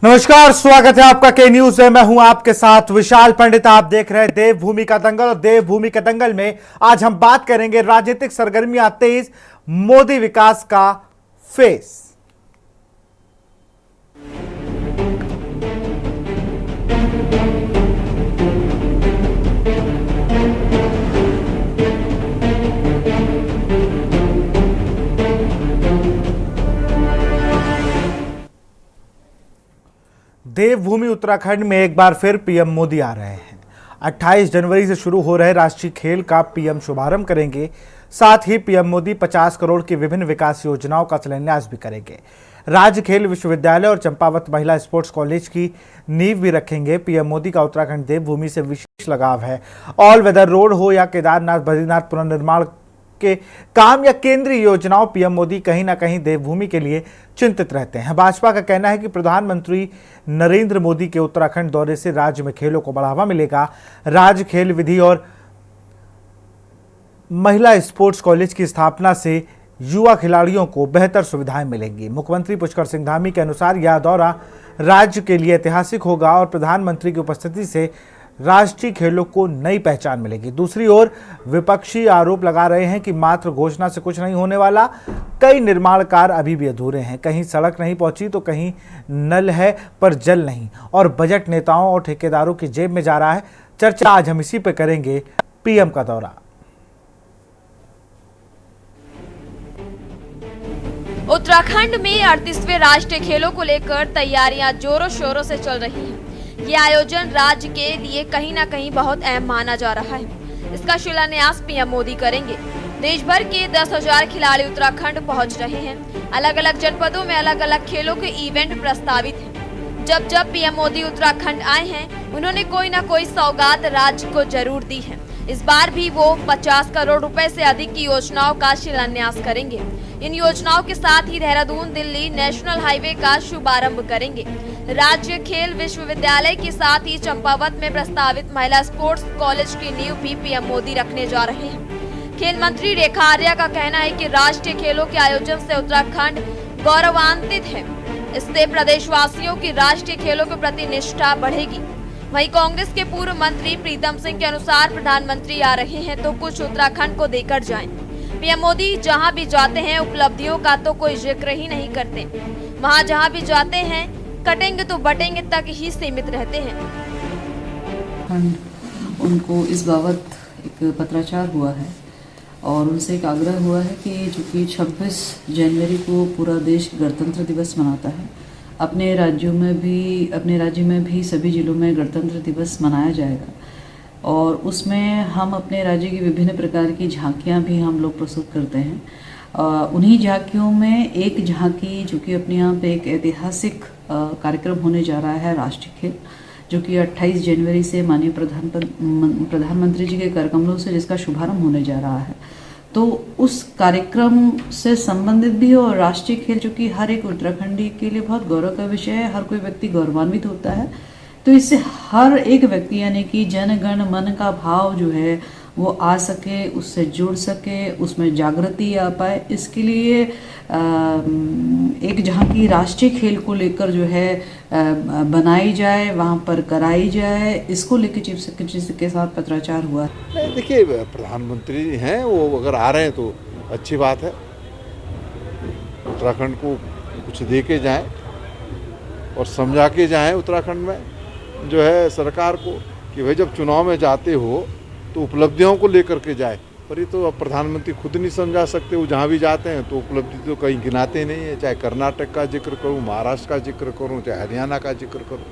नमस्कार, स्वागत है आपका के न्यूज में। मैं हूं आपके साथ विशाल पंडित। आप देख रहे हैं देवभूमि का दंगल और देवभूमि के दंगल में आज हम बात करेंगे राजनीतिक सरगर्मियां तेज, मोदी विकास का फेस। देवभूमि उत्तराखंड में एक बार फिर पीएम मोदी आ रहे हैं। 28 जनवरी से शुरू हो रहे राष्ट्रीय खेल का पीएम शुभारंभ करेंगे। साथ ही पीएम मोदी 50 करोड़ की विभिन्न विकास योजनाओं का शिलान्यास भी करेंगे। राज्य खेल विश्वविद्यालय और चंपावत महिला स्पोर्ट्स कॉलेज की नींव भी रखेंगे। पीएम मोदी का उत्तराखंड देवभूमि से विशेष लगाव है। ऑल वेदर रोड हो या केदारनाथ बद्रीनाथ पुनर्निर्माण के काम या केंद्रीय योजनाओं, पीएम मोदी कहीं ना कहीं देवभूमि के लिए चिंतित रहते हैं। भाजपा का कहना है कि प्रधानमंत्री नरेंद्र मोदी के उत्तराखंड दौरे से राज्य में खेलों को बढ़ावा मिलेगा। राज्य खेल विधि और महिला स्पोर्ट्स कॉलेज की स्थापना से युवा खिलाड़ियों को बेहतर सुविधाएं मिलेंगी। मुख्यमंत्री पुष्कर सिंह धामी के अनुसार यह दौरा राज्य के लिए ऐतिहासिक होगा और प्रधानमंत्री की उपस्थिति से राष्ट्रीय खेलों को नई पहचान मिलेगी। दूसरी ओर विपक्षी आरोप लगा रहे हैं कि मात्र घोषणा से कुछ नहीं होने वाला। कई निर्माण कार्य अभी भी अधूरे हैं। कहीं सड़क नहीं पहुंची तो कहीं नल है पर जल नहीं, और बजट नेताओं और ठेकेदारों की जेब में जा रहा है। चर्चा आज हम इसी पे करेंगे। पीएम का दौरा। उत्तराखंड में 38वें राष्ट्रीय खेलों को लेकर तैयारियां जोरों शोरों से चल रही हैं। ये आयोजन राज्य के लिए कहीं ना कहीं बहुत अहम माना जा रहा है। इसका शिलान्यास पीएम मोदी करेंगे। देश भर के 10,000 खिलाड़ी उत्तराखंड पहुंच रहे हैं। अलग अलग जनपदों में अलग अलग खेलों के इवेंट प्रस्तावित हैं। जब जब पीएम मोदी उत्तराखंड आए हैं, उन्होंने कोई ना कोई सौगात राज्य को जरूर दी है। इस बार भी वो 50 करोड़ रुपए से अधिक की योजनाओं का शिलान्यास करेंगे। इन योजनाओं के साथ ही देहरादून दिल्ली नेशनल हाईवे का शुभारंभ करेंगे। राज्य खेल विश्वविद्यालय के साथ ही चंपावत में प्रस्तावित महिला स्पोर्ट्स कॉलेज की नींव भी पीएम मोदी रखने जा रहे हैं। खेल मंत्री रेखा आर्या का कहना है कि राष्ट्रीय खेलों के आयोजन से उत्तराखंड गौरवान्वित है। इससे प्रदेशवासियों की राष्ट्रीय खेलों के प्रति निष्ठा बढ़ेगी। वहीं कांग्रेस के पूर्व मंत्री प्रीतम सिंह के अनुसार प्रधानमंत्री आ रहे हैं तो कुछ उत्तराखंड को देकर जाएं। पीएम मोदी जहां भी जाते हैं उपलब्धियों का तो कोई जिक्र ही नहीं करते। वहां जहां भी जाते हैं कटेंगे तो बटेंगे तक ही सीमित रहते हैं। उनको इस बाबत एक पत्राचार हुआ है और उनसे एक आग्रह हुआ है कि चूँकि 26 जनवरी को पूरा देश गणतंत्र दिवस मनाता है, अपने राज्य में भी सभी जिलों में गणतंत्र दिवस मनाया जाएगा और उसमें हम अपने राज्य की विभिन्न प्रकार की झांकियाँ भी हम लोग प्रस्तुत करते हैं। उन्हीं झांकियों में एक झांकी जो कि अपने यहाँ पे एक ऐतिहासिक कार्यक्रम होने जा रहा है, राष्ट्रीय खेल, जो कि 28 जनवरी से माननीय प्रधानमंत्री जी के कर कमलों से जिसका शुभारंभ होने जा रहा है, तो उस कार्यक्रम से संबंधित भी और राष्ट्रीय खेल जो कि हर एक उत्तराखंडी के लिए बहुत गौरव का विषय है, हर कोई व्यक्ति गौरवान्वित होता है। तो इससे हर एक व्यक्ति यानी कि जन गण मन का भाव जो है वो आ सके, उससे जुड़ सके, उसमें जागृति आ पाए, इसके लिए एक झांकी राष्ट्रीय खेल को लेकर जो है बनाई जाए, वहाँ पर कराई जाए। इसको लेकर चीफ सेक्रेटरी के साथ पत्राचार हुआ। देखिए, प्रधानमंत्री हैं, वो अगर आ रहे हैं तो अच्छी बात है। उत्तराखंड को कुछ दे के जाएँ और समझा के जाएँ उत्तराखंड में जो है सरकार को कि भाई जब चुनाव में जाते हो तो उपलब्धियों को लेकर के जाए। पर ये तो अब प्रधानमंत्री खुद नहीं समझा सकते। वो जहाँ भी जाते हैं तो उपलब्धि तो कहीं गिनाते नहीं है। चाहे कर्नाटक का जिक्र करूँ, महाराष्ट्र का जिक्र करूँ, चाहे हरियाणा का जिक्र करूँ,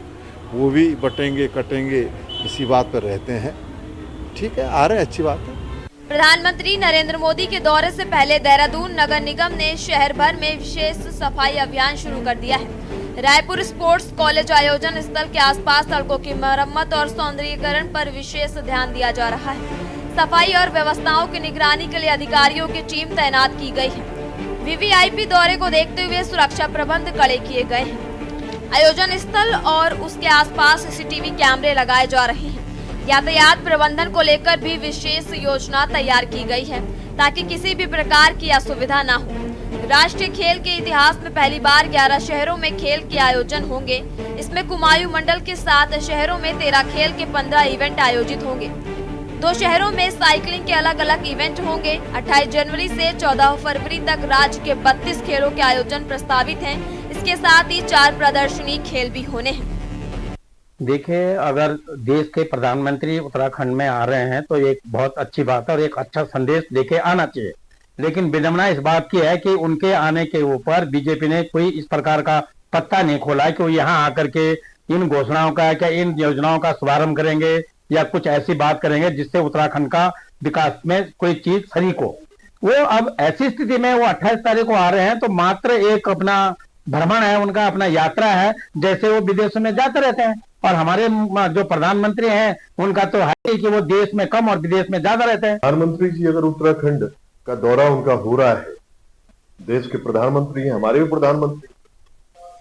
वो भी बटेंगे कटेंगे इसी बात पर रहते हैं। ठीक है, आ रहे हैं, अच्छी बात है। प्रधानमंत्री नरेंद्र मोदी के दौरे से पहले देहरादून नगर निगम ने शहर भर में विशेष सफाई अभियान शुरू कर दिया है। रायपुर स्पोर्ट्स कॉलेज आयोजन स्थल के आसपास सड़कों की मरम्मत और सौंदर्यीकरण पर विशेष ध्यान दिया जा रहा है। सफाई और व्यवस्थाओं की निगरानी के लिए अधिकारियों की टीम तैनात की गई है। वीवीआईपी दौरे को देखते हुए सुरक्षा प्रबंध कड़े किए गए हैं। आयोजन स्थल और उसके आसपास सीसीटीवी कैमरे लगाए जा रहे हैं। यातायात प्रबंधन को लेकर भी विशेष योजना तैयार की गई है ताकि किसी भी प्रकार की असुविधा न हो। राष्ट्रीय खेल के इतिहास में पहली बार 11 शहरों में खेल के आयोजन होंगे। इसमें कुमायूं मंडल के 7 शहरों में 13 खेल के 15 इवेंट आयोजित होंगे। 2 शहरों में साइकिलिंग के अलग अलग इवेंट होंगे। 28 जनवरी से 14 फरवरी तक राज्य के 32 खेलों के आयोजन प्रस्तावित हैं। इसके साथ ही 4 प्रदर्शनी खेल भी होने हैं। देखिए, अगर देश के प्रधानमंत्री उत्तराखंड में आ रहे हैं तो एक बहुत अच्छी बात है और एक अच्छा संदेश लेके आना चाहिए। लेकिन विडंबना इस बात की है कि उनके आने के ऊपर बीजेपी ने कोई इस प्रकार का पत्ता नहीं खोला है कि वो यहाँ आकर के इन घोषणाओं का क्या इन योजनाओं का शुभारंभ करेंगे या कुछ ऐसी बात करेंगे जिससे उत्तराखंड का विकास में कोई चीज शरीक हो। वो अब ऐसी स्थिति में वो 28 तारीख को आ रहे हैं तो मात्र एक अपना भ्रमण है, उनका अपना यात्रा है, जैसे वो विदेशों में जाते रहते हैं। और हमारे जो प्रधानमंत्री हैं उनका तो है ही कि वो देश में कम और विदेश में ज्यादा रहते हैं। प्रधानमंत्री जी अगर उत्तराखंड का दौरा उनका हो रहा है, देश के प्रधानमंत्री हैं, हमारे भी प्रधानमंत्री,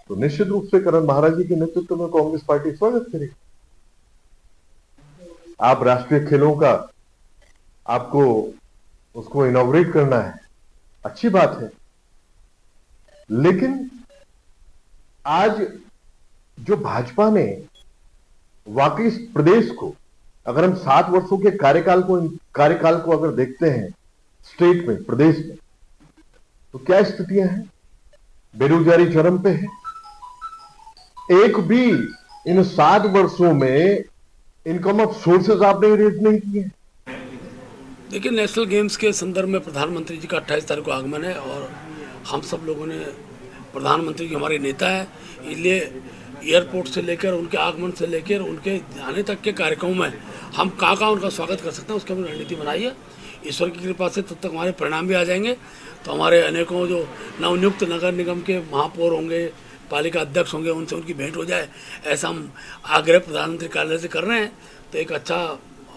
तो निश्चित रूप से करण महाराज जी के नेतृत्व में कांग्रेस पार्टी स्वागत करेगी। आप राष्ट्रीय खेलों का आपको उसको इनॉग्रेट करना है, अच्छी बात है, लेकिन आज जो भाजपा ने वाकई इस प्रदेश को, अगर हम 7 वर्षों के कार्यकाल को अगर देखते हैं स्टेट में, प्रदेश में, तो क्या स्थितियां हैं? बेरोजगारी चरम पे है। एक भी इन 7 वर्षों में इनकम ऑफ सोर्सेज आपने रेज नहीं किए। देखिए, नेशनल गेम्स के संदर्भ में प्रधानमंत्री जी का 28 तारीख को आगमन है और हम सब लोगों ने प्रधानमंत्री जी हमारे नेता है, इसलिए एयरपोर्ट से लेकर उनके आगमन से लेकर उनके आने तक के कार्यक्रमों में हम कहाँ उनका स्वागत कर सकते हैं उसकी हमने रणनीति बनाई है। ईश्वर की कृपा से तब तक हमारे परिणाम भी आ जाएंगे तो हमारे अनेकों जो नवनियुक्त नगर निगम के महापौर होंगे, पालिका अध्यक्ष होंगे, उनसे उनकी भेंट हो जाए, ऐसा हम आग्रह प्रधानमंत्री कार्यालय से कर रहे हैं। तो एक अच्छा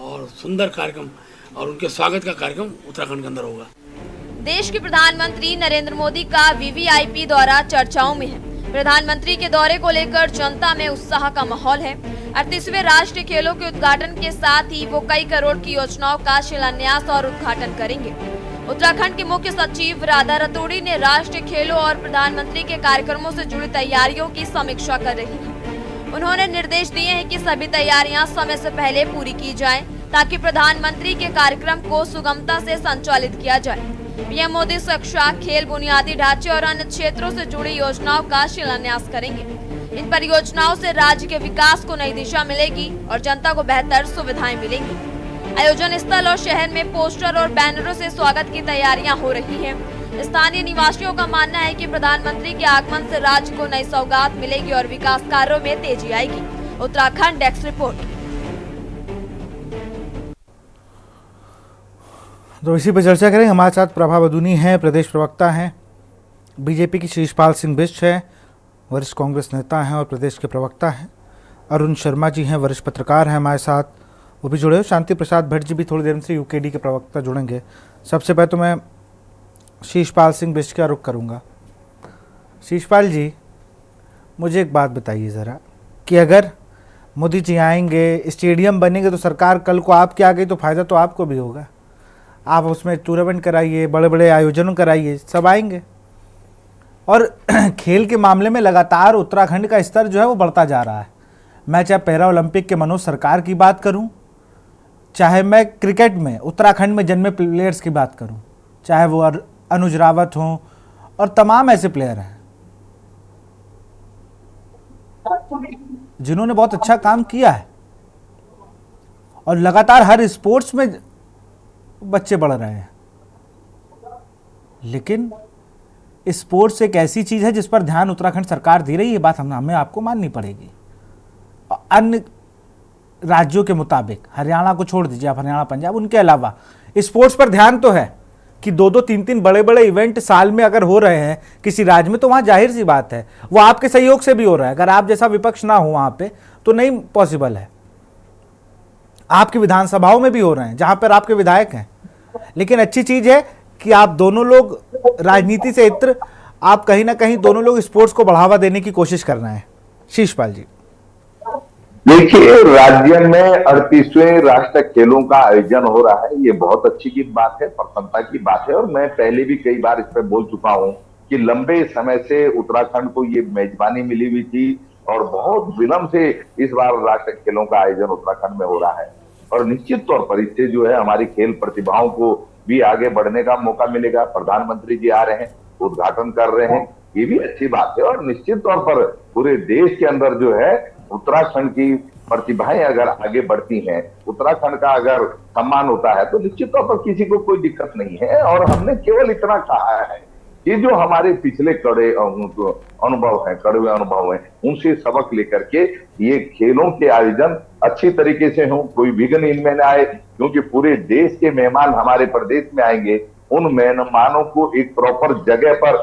और सुंदर कार्यक्रम और उनके स्वागत का कार्यक्रम उत्तराखंड के अंदर होगा। देश के प्रधानमंत्री नरेंद्र मोदी का वीवीआईपी दौरा चर्चाओं में है। प्रधानमंत्री के दौरे को लेकर जनता में उत्साह का माहौल है। 38वें राष्ट्रीय खेलों के उद्घाटन के साथ ही वो कई करोड़ की योजनाओं का शिलान्यास और उद्घाटन करेंगे। उत्तराखंड के मुख्य सचिव राधा रतूड़ी ने राष्ट्रीय खेलों और प्रधानमंत्री के कार्यक्रमों से जुड़ी तैयारियों की समीक्षा कर रही है। उन्होंने निर्देश दिए हैं कि सभी तैयारियां समय से पहले पूरी की जाएं, ताकि प्रधानमंत्री के कार्यक्रम को सुगमता से संचालित किया जाए। पीएम मोदी शिक्षा, खेल, बुनियादी ढांचे और अन्य क्षेत्रों से जुड़ी योजनाओं का शिलान्यास करेंगे। इन परियोजनाओं से राज्य के विकास को नई दिशा मिलेगी और जनता को बेहतर सुविधाएं मिलेंगी। आयोजन स्थल और शहर में पोस्टर और बैनरों से स्वागत की तैयारियां हो रही हैं। स्थानीय निवासियों का मानना है कि प्रधानमंत्री के आगमन से राज्य को नई सौगात मिलेगी और विकास कार्यों में तेजी आएगी। Uttarakhand desk report. तो इसी पर चर्चा करें। हमारे साथ प्रभा बदूनी हैं, प्रदेश प्रवक्ता हैं, बीजेपी की शीशपाल सिंह बिष्ट है, वरिष्ठ कांग्रेस नेता हैं और प्रदेश के प्रवक्ता हैं। अरुण शर्मा जी हैं, वरिष्ठ पत्रकार हैं हमारे साथ, वो भी जुड़े हो। शांति प्रसाद भट्ट जी भी थोड़ी देर से यूकेडी के प्रवक्ता जुड़ेंगे। सबसे पहले तो मैं शीशपाल सिंह बिष्ट का रुख करूँगा। शीशपाल जी, मुझे एक बात बताइए ज़रा कि अगर मोदी जी आएंगे, स्टेडियम बनेंगे, तो सरकार कल को आपके आ गई तो फ़ायदा तो आपको भी होगा। आप उसमें टूर्नामेंट कराइए, बड़े बड़े आयोजन कराइए, सब आएंगे। और खेल के मामले में लगातार उत्तराखंड का स्तर जो है वो बढ़ता जा रहा है। मैं चाहे पैरा ओलंपिक के मनोज सरकार की बात करूं, चाहे मैं क्रिकेट में उत्तराखंड में जन्मे प्लेयर्स की बात करूं, चाहे वो अनुज रावत हों और तमाम ऐसे प्लेयर हैं जिन्होंने बहुत अच्छा काम किया है और लगातार हर स्पोर्ट्स में बच्चे बढ़ रहे हैं। लेकिन स्पोर्ट्स एक ऐसी चीज़ है जिस पर ध्यान उत्तराखंड सरकार दे रही है, बात हमें आपको माननी पड़ेगी। अन्य राज्यों के मुताबिक, हरियाणा को छोड़ दीजिए आप, हरियाणा, पंजाब, उनके अलावा स्पोर्ट्स पर ध्यान तो है कि 2-2, 3-3 बड़े बड़े इवेंट साल में अगर हो रहे हैं किसी राज्य में, तो वहाँ जाहिर सी बात है वो आपके सहयोग से भी हो रहा है। अगर आप जैसा विपक्ष ना हो वहाँ पे तो नहीं पॉसिबल है। आपकी विधानसभाओं में भी हो रहे हैं जहाँ पर आपके विधायक हैं। लेकिन अच्छी चीज़ है कि आप दोनों लोग राजनीति से इत्र, आप कहीं ना कहीं दोनों लोग स्पोर्ट्स को बढ़ावा देने की कोशिश कर रहे हैं। शीशपाल जी, देखिए, राज्य में 38वें राष्ट्रीय खेलों का आयोजन हो रहा है, ये बहुत अच्छी की बात है, प्रसन्नता की बात है। और मैं पहले भी कई बार इस पर बोल चुका हूं कि लंबे समय से उत्तराखंड को ये मेजबानी मिली हुई थी और बहुत विलंब से इस बार राष्ट्रीय खेलों का आयोजन उत्तराखंड में हो रहा है। और निश्चित तौर पर इससे जो है हमारी खेल प्रतिभाओं को भी आगे बढ़ने का मौका मिलेगा। प्रधानमंत्री जी आ रहे हैं, उद्घाटन कर रहे हैं, ये भी अच्छी बात है। और निश्चित तौर पर पूरे देश के अंदर जो है उत्तराखंड की प्रतिभाएं अगर आगे बढ़ती हैं, उत्तराखंड का अगर सम्मान होता है, तो निश्चित तौर पर किसी को कोई दिक्कत नहीं है। और हमने केवल इतना कहा है कि जो हमारे पिछले कड़वे अनुभव हैं, उनसे सबक लेकर के ये खेलों के आयोजन अच्छी तरीके से हों, कोई विघ्न इनमें न आए, क्योंकि पूरे देश के मेहमान हमारे प्रदेश में आएंगे। उन मेहमानों को एक प्रॉपर जगह पर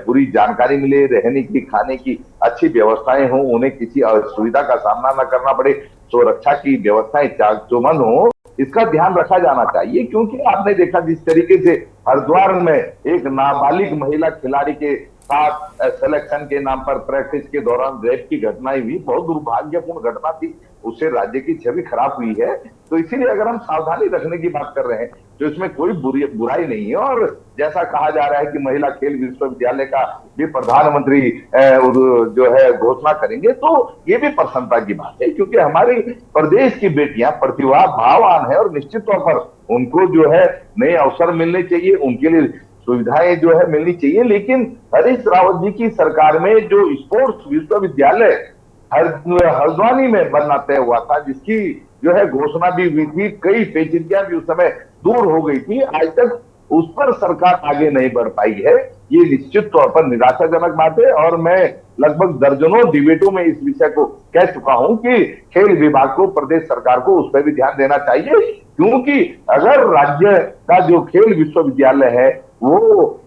पूरी जानकारी मिले, रहने की, खाने की अच्छी व्यवस्थाएं हों, उन्हें किसी असुविधा का सामना न करना पड़े, सुरक्षा की व्यवस्थाएं चाकचौबंद हो, इसका ध्यान रखा जाना चाहिए। क्योंकि आपने देखा जिस तरीके से हरिद्वार में एक नाबालिग महिला खिलाड़ी के साथ सिलेक्शन के नाम पर प्रैक्टिस के दौरान रेप की घटनाएं हुई, बहुत दुर्भाग्यपूर्ण घटना थी, उससे राज्य की छवि खराब हुई है। तो इसीलिए अगर हम सावधानी रखने की बात कर रहे हैं तो इसमें कोई बुराई नहीं है। और जैसा कहा जा रहा है कि महिला खेल विश्वविद्यालय का भी प्रधानमंत्री जो है घोषणा करेंगे, तो ये भी प्रसन्नता की बात है, क्योंकि हमारे प्रदेश की बेटियां प्रतिभा भावान है और निश्चित तौर पर उनको जो है नए अवसर मिलने चाहिए, उनके लिए सुविधाएं जो है मिलनी चाहिए। लेकिन हरीश रावत जी की सरकार में जो स्पोर्ट्स विश्वविद्यालय हल्द्वानी में बनना तय हुआ था, जिसकी जो है घोषणा भी हुई थी, कई पेचीदगियां भी उस समय दूर हो गई थी, आज तक उस पर सरकार आगे नहीं बढ़ पाई है। ये निश्चित तौर पर निराशाजनक बात है। और मैं लगभग दर्जनों डिबेटों में इस विषय को कह चुका हूं कि खेल विभाग को, प्रदेश सरकार को उस पर भी ध्यान देना चाहिए, क्योंकि अगर राज्य का जो खेल विश्वविद्यालय है वो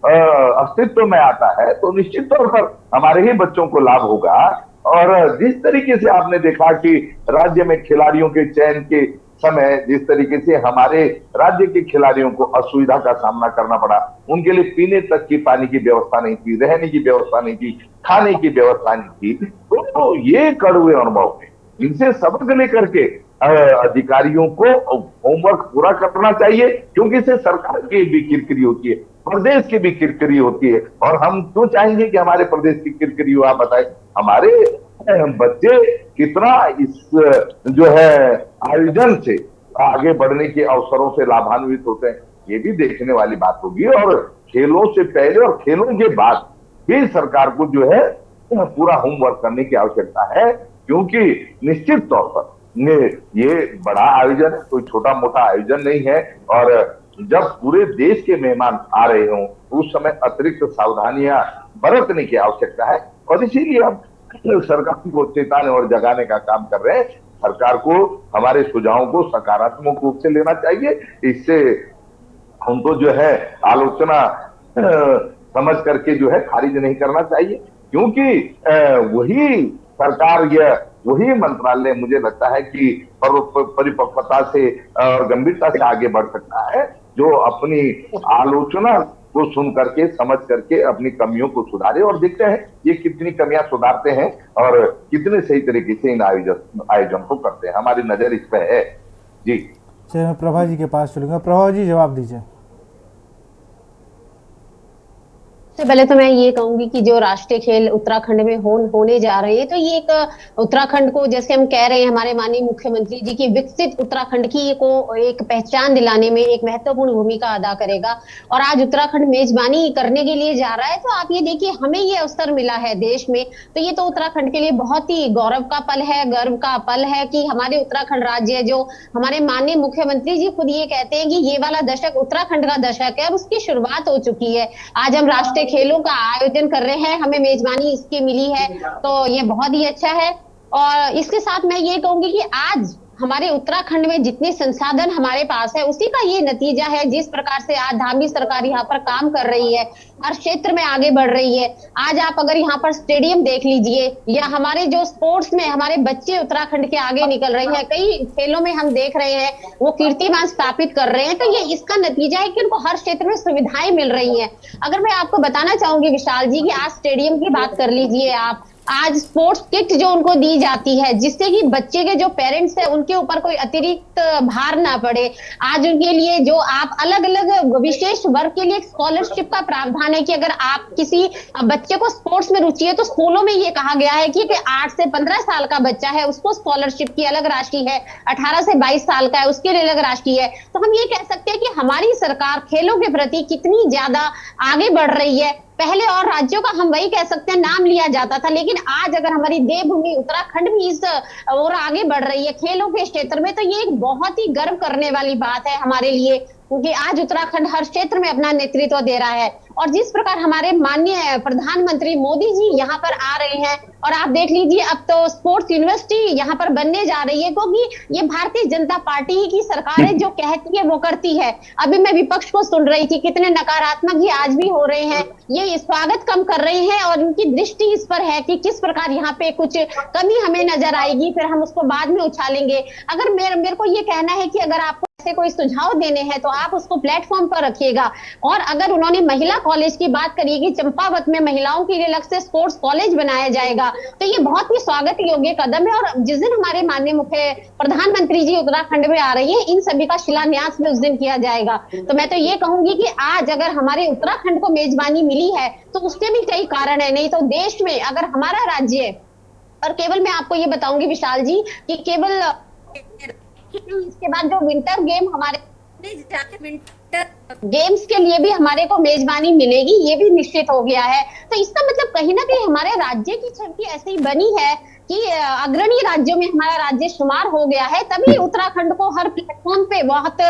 अस्तित्व में आता है तो निश्चित तौर पर हमारे ही बच्चों को लाभ होगा। और जिस तरीके से आपने देखा कि राज्य में खिलाड़ियों के चयन के समय जिस तरीके से हमारे राज्य के खिलाड़ियों को असुविधा का सामना करना पड़ा, उनके लिए पीने तक की पानी की व्यवस्था नहीं थी, रहने की व्यवस्था नहीं थी, खाने की व्यवस्था नहीं थी, तो ये कड़वे अनुभव है। इनसे सबक लेकर के अधिकारियों को होमवर्क पूरा करना चाहिए, क्योंकि इससे सरकार की भी किरकिरी होती है, प्रदेश की भी किरकिरी होती है। और हम क्यों चाहेंगे कि हमारे प्रदेश की किरकिरी हो? आप बताएं, हमारे बच्चे कितना इस जो है आयोजन से आगे बढ़ने के अवसरों से लाभान्वित होते हैं, ये भी देखने वाली बात होगी। और खेलों से पहले और खेलों के बाद भी सरकार को जो है पूरा होमवर्क करने की आवश्यकता है, क्योंकि निश्चित तौर पर ये बड़ा आयोजन है, कोई छोटा मोटा आयोजन नहीं है। और जब पूरे देश के मेहमान आ रहे हों उस समय अतिरिक्त सावधानियां बरतने की आवश्यकता है। और इसीलिए हम सरकार को चेताने और जगाने का काम कर रहे हैं। सरकार को हमारे सुझावों को सकारात्मक रूप से लेना चाहिए, इससे हमको जो है आलोचना समझ करके जो है खारिज नहीं करना चाहिए, क्योंकि वही सरकार या वही मंत्रालय मुझे लगता है कि परिपक्वता से और गंभीरता से आगे बढ़ सकता है, जो अपनी आलोचना को सुन करके, समझ करके अपनी कमियों को सुधारे। और देखते हैं ये कितनी कमियां सुधारते हैं और कितने सही तरीके से इन आयोजन को करते हैं। हमारी नजर इस पे है जी। चलिए मैं प्रभा जी के पास चलूंगा। प्रभा जी जवाब दीजिए। सबसे पहले तो मैं ये कहूंगी कि जो राष्ट्रीय खेल उत्तराखंड में होने जा रहे हैं, तो ये एक उत्तराखंड को, जैसे हम कह रहे हैं हमारे माननीय मुख्यमंत्री जी की, विकसित उत्तराखंड की को एक पहचान दिलाने में एक महत्वपूर्ण भूमिका अदा करेगा। और आज उत्तराखंड मेजबानी करने के लिए जा रहा है, तो आप ये देखिए हमें ये अवसर मिला है देश में, तो ये तो उत्तराखंड के लिए बहुत ही गौरव का पल है, गर्व का पल है कि हमारे उत्तराखंड राज्य, जो हमारे माननीय मुख्यमंत्री जी खुद ये कहते हैं कि ये वाला दशक उत्तराखंड का दशक है और उसकी शुरुआत हो चुकी है। आज हम राष्ट्रीय खेलों का आयोजन कर रहे हैं, हमें मेजबानी इसकी मिली है, तो ये बहुत ही अच्छा है। और इसके साथ मैं ये कहूंगी कि आज हमारे उत्तराखंड में जितने संसाधन हमारे पास है उसी का ये नतीजा है, जिस प्रकार से आज धामी सरकार यहाँ पर काम कर रही है, हर क्षेत्र में आगे बढ़ रही है। आज आप अगर यहाँ पर स्टेडियम देख लीजिए, या हमारे जो स्पोर्ट्स में हमारे बच्चे उत्तराखंड के आगे निकल रहे हैं, कई खेलों में हम देख रहे हैं वो कीर्तिमान स्थापित कर रहे हैं, तो ये इसका नतीजा है कि उनको हर क्षेत्र में सुविधाएं मिल रही है। अगर मैं आपको बताना चाहूंगी विशाल जी की आज स्टेडियम की बात कर लीजिए आप, आज स्पोर्ट्स किट जो उनको दी जाती है, जिससे कि बच्चे के जो पेरेंट्स है उनके ऊपर कोई अतिरिक्त भार ना पड़े। आज उनके लिए जो आप अलग अलग विशेष वर्ग के लिए स्कॉलरशिप का प्रावधान है कि अगर आप किसी बच्चे को स्पोर्ट्स में रुचि है तो स्कूलों में ये कहा गया है कि 8 से 15 साल का बच्चा है उसको स्कॉलरशिप की अलग राशि है, 18 से 22 साल का है उसके लिए अलग राशि है। तो हम ये कह सकते हैं कि हमारी सरकार खेलों के प्रति कितनी ज्यादा आगे बढ़ रही है। पहले और राज्यों का हम वही कह सकते हैं नाम लिया जाता था, लेकिन आज अगर हमारी देवभूमि उत्तराखंड भी इस और आगे बढ़ रही है खेलों के क्षेत्र में, तो ये एक बहुत ही गर्व करने वाली बात है हमारे लिए, क्योंकि आज उत्तराखंड हर क्षेत्र में अपना नेतृत्व दे रहा है। और जिस प्रकार हमारे माननीय प्रधानमंत्री मोदी जी यहाँ पर आ रहे हैं, और आप देख लीजिए अब तो स्पोर्ट्स यूनिवर्सिटी यहाँ पर बनने जा रही है, क्योंकि ये भारतीय जनता पार्टी ही की सरकार है, जो कहती है वो करती है। अभी मैं विपक्ष को सुन रही थी, कितने नकारात्मक ही आज भी हो रहे हैं, ये स्वागत कम कर रहे हैं और उनकी दृष्टि इस पर है कि किस प्रकार यहाँ पे कुछ कमी हमें नजर आएगी, फिर हम उसको बाद में उछालेंगे। अगर मेरे को ये कहना है कि अगर आपको ऐसे कोई सुझाव देने हैं तो आप उसको प्लेटफॉर्म पर रखिएगा। और अगर उन्होंने महिला कॉलेज की बात करी कि चंपावत में महिलाओं के लिए अलग से स्पोर्ट्स कॉलेज बनाया जाएगा, तो ये बहुत ही स्वागत योग्य कदम है। और जिस दिन हमारे माननीय मुख्य प्रधानमंत्री जी उत्तराखंड में आ रही है, इन सभी का शिलान्यास भी उस दिन किया जाएगा। तो मैं तो ये कहूंगी कि आज अगर हमारे उत्तराखंड को मेजबानी मिली है तो उसके भी कई कारण है, नहीं तो देश में अगर हमारा राज्य, और केवल मैं आपको ये बताऊंगी विशाल जी कि केवल इसके बाद जो विंटर गेम हमारे विंटर गेम्स के लिए भी हमारे को मेजबानी मिलेगी, ये भी निश्चित हो गया है। तो इसका मतलब कहीं ना कहीं हमारे राज्य की छवि ऐसी बनी है कि अग्रणी राज्यों में हमारा राज्य शुमार हो गया है, तभी उत्तराखंड को हर प्लेटफॉर्म पे बहुत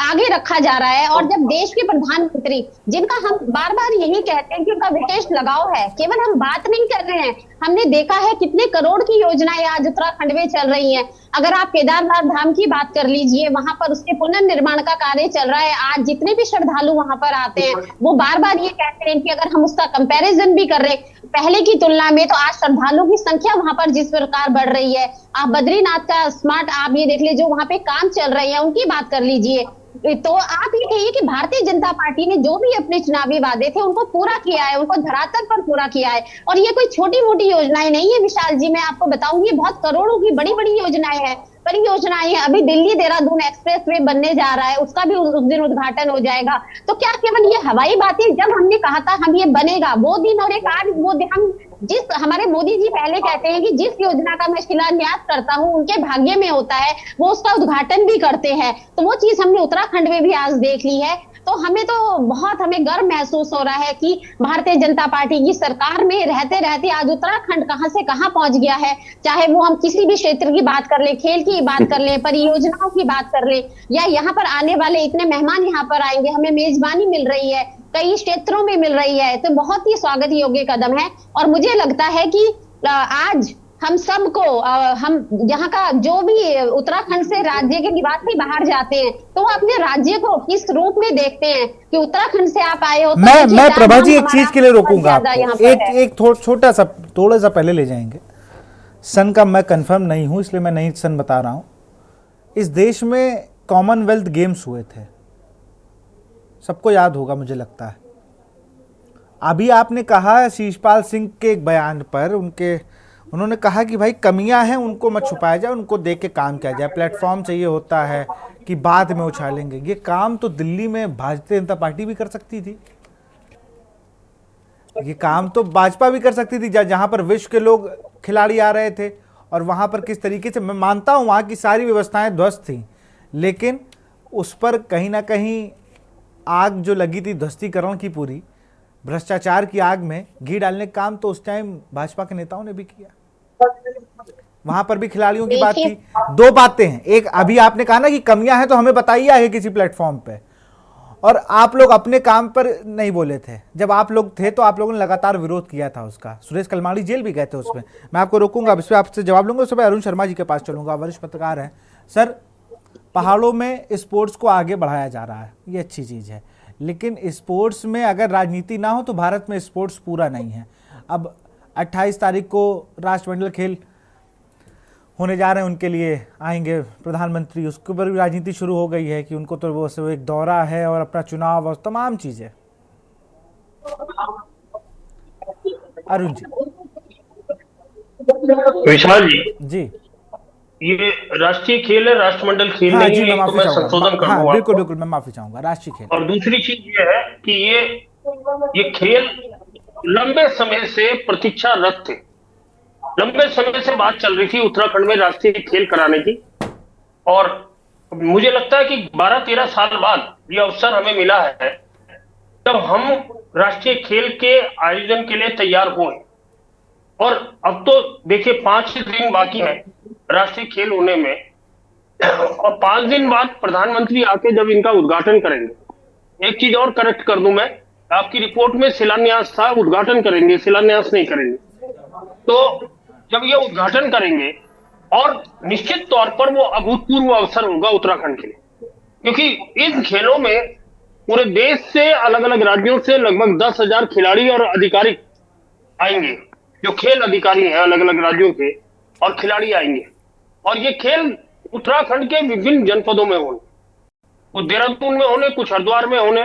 आगे रखा जा रहा है। और जब देश के प्रधानमंत्री, जिनका हम बार बार यही कहते हैं कि उनका विशेष लगाव है, केवल हम बात नहीं कर रहे हैं, हमने देखा है कितने करोड़ की योजनाएं आज उत्तराखंड में चल रही हैं। अगर आप केदारनाथ धाम की बात कर लीजिए, वहां पर उसके पुनर्निर्माण का कार्य चल रहा है। आज जितने भी श्रद्धालु वहां पर आते हैं वो बार बार ये कहते हैं कि अगर हम उसका कंपैरिजन भी कर रहे पहले की तुलना में, तो आज श्रद्धालुओं की संख्या वहां पर जिस प्रकार बढ़ रही है। आप बद्रीनाथ का स्मार्ट आप ये देख लीजिए, जो वहां पे काम चल रहे हैं उनकी बात कर लीजिए। तो आप ये कहिए कि भारतीय जनता पार्टी ने जो भी अपने चुनावी वादे थे उनको पूरा किया है, उनको धरातल पर पूरा किया है। और ये कोई छोटी मोटी योजनाएं नहीं है विशाल जी, मैं आपको बताऊंगी बहुत करोड़ों की बड़ी बड़ी योजनाएं हैं, परियोजनाएं हैं। अभी दिल्ली देहरादून एक्सप्रेस वे बनने जा रहा है, उसका भी उस दिन उद्घाटन हो जाएगा। तो क्या केवल ये हवाई बातें, जब हमने कहा था हम ये बनेगा वो दिन और एक आज वो दिन, हम जिस हमारे मोदी जी पहले कहते हैं कि जिस योजना का मैं शिलान्यास करता हूं उनके भाग्य में होता है, वो उसका उद्घाटन भी करते हैं। तो वो चीज हमने उत्तराखंड में भी आज देख ली है। तो हमें तो बहुत हमें गर्व महसूस हो रहा है कि भारतीय जनता पार्टी की सरकार में रहते रहते आज उत्तराखंड कहां से कहां पहुंच गया है। चाहे वो हम किसी भी क्षेत्र की बात कर ले, खेल की बात कर ले, परियोजनाओं की बात कर ले, या यहाँ पर आने वाले इतने मेहमान यहाँ पर आएंगे, हमें मेजबानी मिल रही है, कई क्षेत्रों में मिल रही है। तो बहुत ही स्वागत योग्य कदम है। और मुझे लगता है कि आज हम सबको, हम यहाँ का जो भी उत्तराखंड से राज्य के निवासी बाहर जाते हैं तो वो अपने राज्य को किस रूप में देखते हैं कि उत्तराखंड से आप आए हो। तो मैं प्रभा जी एक चीज के लिए रोकूंगा आपको, एक छोटा सा थोड़ा सा पहले ले जाएंगे। सन का मैं कंफर्म नहीं हूं, इसलिए मैं नहीं सन बता रहा हूं। इस देश में कॉमनवेल्थ गेम्स हुए थे, सबको याद होगा मुझे लगता है। अभी आपने कहा शीशपाल सिंह के एक बयान पर उन्होंने कहा कि भाई कमियां हैं उनको मत छुपाया जाए, उनको देख के काम किया जाए, प्लेटफॉर्म चाहिए होता है कि बाद में उछालेंगे। ये काम तो दिल्ली में भारतीय जनता पार्टी भी कर सकती थी, ये काम तो भाजपा भी कर सकती थी, जहां पर विश्व के लोग खिलाड़ी आ रहे थे और वहां पर किस तरीके से, मैं मानता हूं वहां की सारी व्यवस्थाएं ध्वस्त थी, लेकिन उस पर कहीं ना कहीं आग जो लगी थी ध्वस्तीकरण की, पूरी भ्रष्टाचार की आग में घी डालने का काम तो उस टाइम भाजपा के नेताओं ने भी किया। वहां पर भी खिलाड़ियों की बात थी। दो बातें हैं, एक अभी आपने कहा ना कि कमियां हैं तो हमें बताइए आगे किसी प्लेटफॉर्म पे, और आप लोग अपने काम पर नहीं बोले थे। जब आप लोग थे तो आप लोगों ने लगातार विरोध किया था उसका। सुरेश कलमाड़ी जेल भी गए थे उसमें। मैं आपको रोकूंगा, इस पर आपसे जवाब लूंगा। उससे अरुण शर्मा जी के पास चलूंगा, वरिष्ठ पत्रकार हैं। सर, पहाड़ों में स्पोर्ट्स को आगे बढ़ाया जा रहा है, ये अच्छी चीज है, लेकिन स्पोर्ट्स में अगर राजनीति ना हो तो भारत में स्पोर्ट्स पूरा नहीं है। अब 28 तारीख को राष्ट्रमंडल खेल होने जा रहे हैं, उनके लिए आएंगे प्रधानमंत्री, उसके ऊपर भी राजनीति शुरू हो गई है कि उनको तो वो एक दौरा है और अपना चुनाव और तमाम चीजें। अरुण जी, विशाल जी, जी ये राष्ट्रीय खेल है, राष्ट्रमंडल खेल हाँ नहीं जी, है, मैं तो माफी मैं चाहूंगा। संशोधन कर हाँ दूं बिल्कुल आपको। बिल्कुल, मैं माफी चाहूंगा, राष्ट्रीय खेल। और दूसरी चीज ये है कि ये खेल लंबे समय से प्रतीक्षारत थे। लंबे समय से बात चल रही थी उत्तराखंड में राष्ट्रीय खेल कराने की, और मुझे लगता है कि 12-13 साल बाद ये अवसर हमें मिला है, तब हम राष्ट्रीय खेल के आयोजन के लिए तैयार हुए। और अब तो देखिए 5 दिन बाकी है राष्ट्रीय खेल होने में, और 5 दिन बाद प्रधानमंत्री आके जब इनका उद्घाटन करेंगे, एक चीज और करेक्ट कर दूं मैं, आपकी रिपोर्ट में शिलान्यास था, उद्घाटन करेंगे, शिलान्यास नहीं करेंगे। तो जब ये उद्घाटन करेंगे, और निश्चित तौर पर वो अभूतपूर्व अवसर होगा उत्तराखंड के लिए, क्योंकि इन खेलों में पूरे देश से, अलग अलग राज्यों से लगभग 10,000 खिलाड़ी और अधिकारी आएंगे, जो खेल अधिकारी हैं अलग अलग राज्यों के, और खिलाड़ी आएंगे। और ये खेल उत्तराखंड के विभिन्न जनपदों में होंगे, कुछ देहरादून में होने, कुछ हरिद्वार में होने,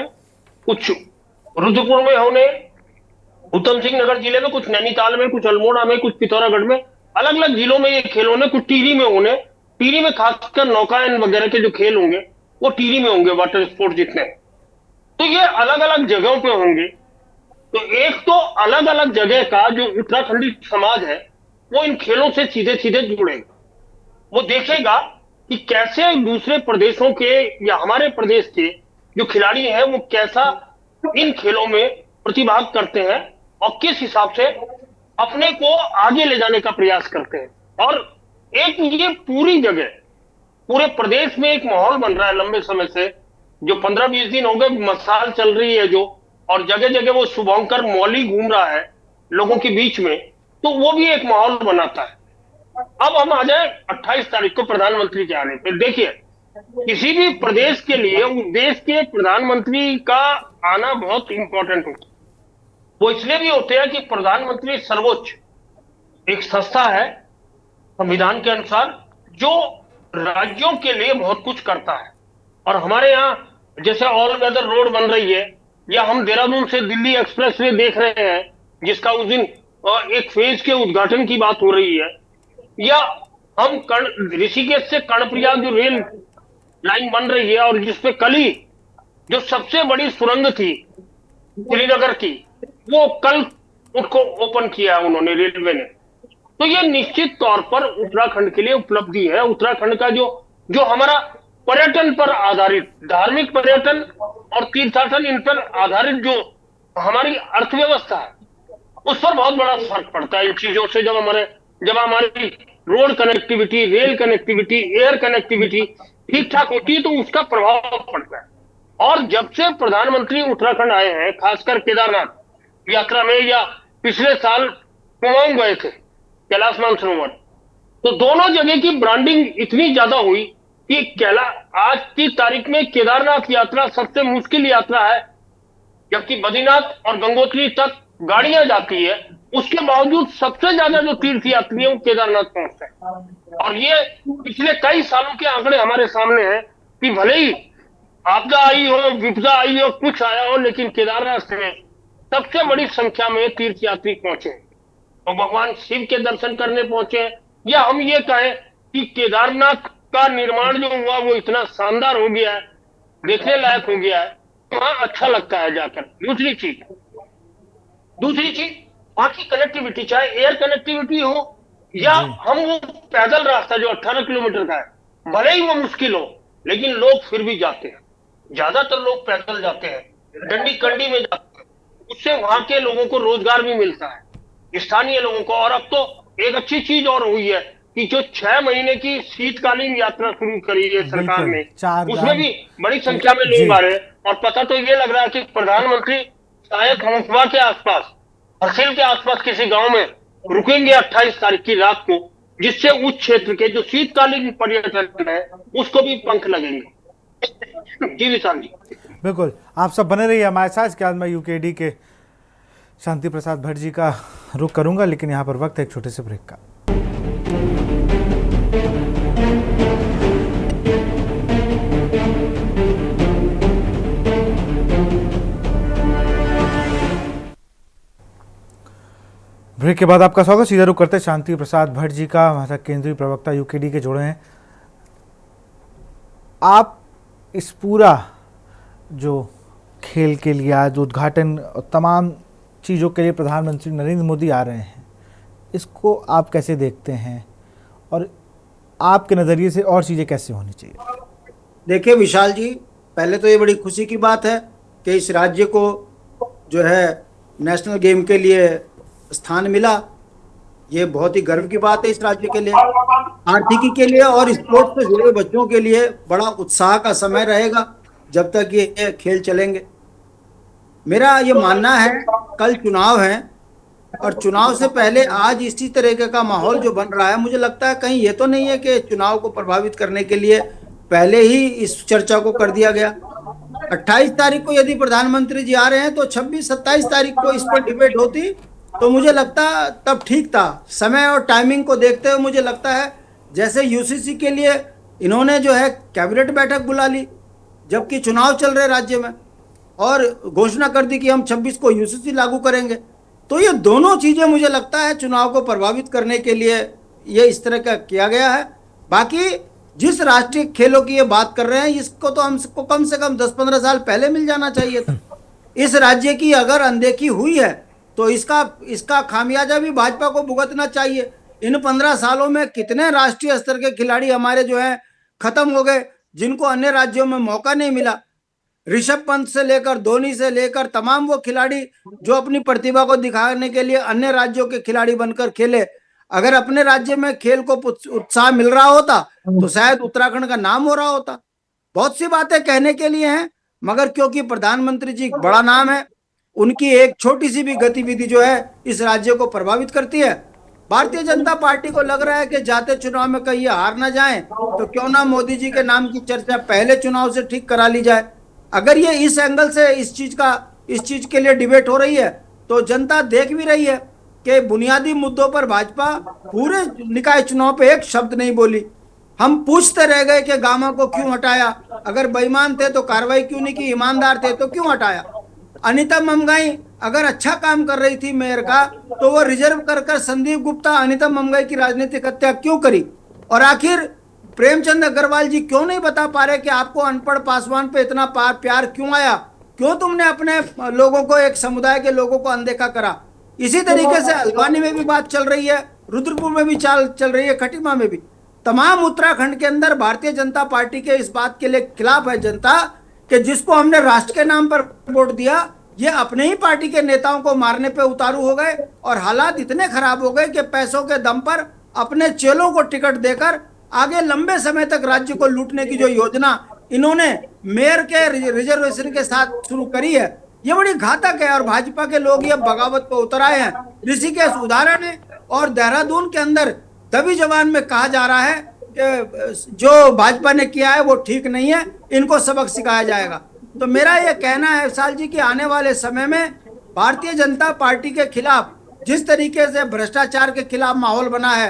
कुछ रुद्रपुर में होने, उत्तम सिंह नगर जिले में, कुछ नैनीताल में, कुछ अल्मोड़ा में, कुछ पिथौरागढ़ में, अलग अलग जिलों में ये खेल होने, कुछ टिहरी में होने। टिहरी में खासकर नौकायन वगैरह के जो खेल होंगे वो टिहरी में होंगे, वाटर स्पोर्ट जितने। तो ये अलग अलग जगहों पे होंगे। तो एक तो अलग अलग जगह का जो उत्तराखंडी समाज है वो इन खेलों से सीधे सीधे जुड़ेगा, वो देखेगा कि कैसे दूसरे प्रदेशों के या हमारे प्रदेश के जो खिलाड़ी हैं वो कैसा इन खेलों में प्रतिभाग करते हैं, और किस हिसाब से अपने को आगे ले जाने का प्रयास करते हैं। और एक ये पूरी जगह, पूरे प्रदेश में एक माहौल बन रहा है लंबे समय से, जो 15-20 दिन हो गए मसाल चल रही है जो, और जगह जगह वो शुभंकर मौली घूम रहा है लोगों के बीच में, तो वो भी एक माहौल बनाता है। अब हम आ जाए 28 तारीख को प्रधानमंत्री के आने पे। देखिए, किसी भी प्रदेश के लिए उस देश के प्रधानमंत्री का आना बहुत इंपॉर्टेंट होता है। वो इसलिए भी होते हैं कि प्रधानमंत्री सर्वोच्च एक संस्था है संविधान के अनुसार, जो राज्यों के लिए बहुत कुछ करता है। और हमारे यहाँ जैसे ऑल वेदर रोड बन रही है, या हम देहरादून से दिल्ली एक्सप्रेस वे देख रहे हैं जिसका उस दिन एक फेज के उद्घाटन की बात हो रही है, या हम ऋषिकेश से कर्णप्रयाग जो रेल लाइन बन रही है, और जिसपे कल ही जो सबसे बड़ी सुरंग थी श्रीनगर की, वो कल उसको ओपन किया उन्होंने, रेलवे ने। तो ये निश्चित तौर पर उत्तराखंड के लिए उपलब्धि है। उत्तराखंड का जो हमारा पर्यटन पर आधारित, धार्मिक पर्यटन और तीर्थाटन, इन पर आधारित जो हमारी अर्थव्यवस्था है, उस पर बहुत बड़ा फर्क पड़ता है इन चीजों से। जब हमारी road connectivity, rail connectivity, air connectivity ठीक ठाक होती है, तो उसका प्रभाव पड़ता है। और जब से प्रधानमंत्री उत्तराखंड आए हैं, खासकर केदारनाथ यात्रा में, या पिछले साल कुमाऊं गए थे, कैलाश मानसरोवर, तो दोनों जगह की ब्रांडिंग इतनी ज्यादा हुई कि आज की तारीख में केदारनाथ यात्रा सबसे मुश्किल यात्रा है, जबकि बद्रीनाथ और गंगोत्री तक गाड़ियां जाती है, उसके बावजूद सबसे ज्यादा जो तीर्थ यात्री है वो केदारनाथ पहुंचते हैं। और ये पिछले कई सालों के आंकड़े हमारे सामने हैं कि भले ही आपदा आई हो, विपदा आई हो, कुछ आया हो, लेकिन केदारनाथ में सबसे बड़ी संख्या में तीर्थ यात्री पहुंचे, और भगवान शिव के दर्शन करने पहुंचे। या हम ये कहें कि केदारनाथ का निर्माण जो हुआ वो इतना शानदार हो गया है, देखने लायक हो गया है, वहां अच्छा लगता है जाकर। दूसरी चीज वहां की कनेक्टिविटी, चाहे एयर कनेक्टिविटी हो या हम वो पैदल रास्ता जो 18 किलोमीटर का है, भले ही वो मुश्किल हो, लेकिन लोग फिर भी जाते हैं। ज्यादातर लोग पैदल जाते हैं, डंडी कंडी में जाते हैं, उससे वहां के लोगों को रोजगार भी मिलता है, स्थानीय लोगों को। और अब तो एक अच्छी चीज और हुई है कि जो 6 महीने की शीतकालीन यात्रा शुरू करी है सरकार ने, उसमें भी बड़ी संख्या में लोग आ रहे हैं। और पता तो ये लग रहा है कि प्रधानमंत्री शायद हंसवा के आसपास, हर्सिल के आसपास किसी गांव में रुकेंगे 28 तारीख की रात को, जिससे उस क्षेत्र के जो शीतकालीन पर्यटन है उसको भी पंख लगेंगे। जी विशाल जी, बिल्कुल, आप सब बने रहिए हमारे साथ। इसके बाद मैं यूकेडी के शांति प्रसाद भट्ट जी का रुख करूंगा, लेकिन यहाँ पर वक्त है एक छोटे से ब्रेक का। ब्रेक ब्रेक के बाद आपका स्वागत। सीधा रुख करते शांति प्रसाद भट्ट जी का, हमारे साथ केंद्रीय प्रवक्ता यूकेडी के जुड़े हैं। आप इस पूरा जो खेल के लिए आज उद्घाटन और तमाम चीज़ों के लिए प्रधानमंत्री नरेंद्र मोदी आ रहे हैं, इसको आप कैसे देखते हैं और आपके नज़रिए से और चीज़ें कैसे होनी चाहिए? देखिए विशाल जी, पहले तो ये बड़ी खुशी की बात है कि इस राज्य को जो है नेशनल गेम के लिए स्थान मिला। ये बहुत ही गर्व की बात है इस राज्य के लिए, आर्थिकी के लिए और स्पोर्ट्स से जुड़े बच्चों के लिए बड़ा उत्साह का समय रहेगा जब तक ये खेल चलेंगे। मेरा ये मानना है, कल चुनाव है और चुनाव से पहले आज इसी तरीके का माहौल जो बन रहा है, मुझे लगता है कहीं ये तो नहीं है कि चुनाव को प्रभावित करने के लिए पहले ही इस चर्चा को कर दिया गया। 28 तारीख को यदि प्रधानमंत्री जी आ रहे हैं तो 26-27 तारीख को इस पर डिबेट होती तो मुझे लगता तब ठीक था। समय और टाइमिंग को देखते हुए मुझे लगता है जैसे यूसीसी के लिए इन्होंने जो है कैबिनेट बैठक बुला ली जबकि चुनाव चल रहे राज्य में और घोषणा कर दी कि हम 26 को यूसीसी लागू करेंगे, तो ये दोनों चीज़ें मुझे लगता है चुनाव को प्रभावित करने के लिए ये इस तरह का किया गया है। बाकी जिस राष्ट्रीय खेलों की ये बात कर रहे हैं, इसको तो हमको कम से कम 10-15 साल पहले मिल जाना चाहिए था। इस राज्य की अगर अनदेखी हुई है तो इसका खामियाजा भी भाजपा को भुगतना चाहिए। इन 15 सालों में कितने राष्ट्रीय स्तर के खिलाड़ी हमारे जो हैं खत्म हो गए, जिनको अन्य राज्यों में मौका नहीं मिला। ऋषभ पंत से लेकर धोनी से लेकर तमाम वो खिलाड़ी जो अपनी प्रतिभा को दिखाने के लिए अन्य राज्यों के खिलाड़ी बनकर खेले। अगर अपने राज्य में खेल को उत्साह मिल रहा होता तो शायद उत्तराखंड का नाम हो रहा होता। बहुत सी बातें कहने के लिए हैं, मगर क्योंकि प्रधानमंत्री जी बड़ा नाम है, उनकी एक छोटी सी भी गतिविधि जो है इस राज्य को प्रभावित करती है। भारतीय जनता पार्टी को लग रहा है कि जाते चुनाव में कहीं हार ना जाएं, तो क्यों ना मोदी जी के नाम की चर्चा पहले चुनाव से ठीक करा ली जाए। अगर ये इस एंगल से इस चीज के लिए डिबेट हो रही है तो जनता देख भी रही है कि बुनियादी मुद्दों पर भाजपा पूरे निकाय चुनाव पे एक शब्द नहीं बोली। हम पूछते रह गए कि गामा को क्यों हटाया, अगर बेईमान थे तो कार्रवाई क्यों नहीं की, ईमानदार थे तो क्यों हटाया। अनिता ममगाई अगर अच्छा काम कर रही थी मेयर का तो वो रिजर्व कर संदीप गुप्ता अनिता ममगाई की राजनीतिक हत्या क्यों करी। और आखिर प्रेमचंद अग्रवाल जी क्यों नहीं बता पा रहे कि आपको अनपढ़ पासवान पे इतना प्यार क्यों आया, क्यों तुमने अपने लोगों को, एक समुदाय के लोगों को अनदेखा करा। इसी तरीके से हल्द्वानी में भी बात चल रही है, रुद्रपुर में भी चल रही है, खटीमा में भी। तमाम उत्तराखंड के अंदर भारतीय जनता पार्टी के इस बात के लिए खिलाफ है जनता कि जिसको हमने राष्ट्र के नाम पर वोट दिया, ये अपने ही पार्टी के नेताओं को मारने पे उतारू हो गए और हालात इतने खराब हो गए कि पैसों के दम पर अपने चेलों को टिकट देकर आगे लंबे समय तक राज्य को लूटने की जो योजना इन्होंने मेयर के रिजर्वेशन के साथ शुरू करी है, ये बड़ी घातक है। और भाजपा के लोग ये बगावत पे उतर आए हैं। ऋषिकेश उदाहरण है और देहरादून के अंदर दबी जबान में कहा जा रहा है कि जो भाजपा ने किया है वो ठीक नहीं है, इनको सबक सिखाया जाएगा। तो मेरा ये कहना है विशाल जी कि आने वाले समय में भारतीय जनता पार्टी के खिलाफ जिस तरीके से भ्रष्टाचार के खिलाफ माहौल बना है,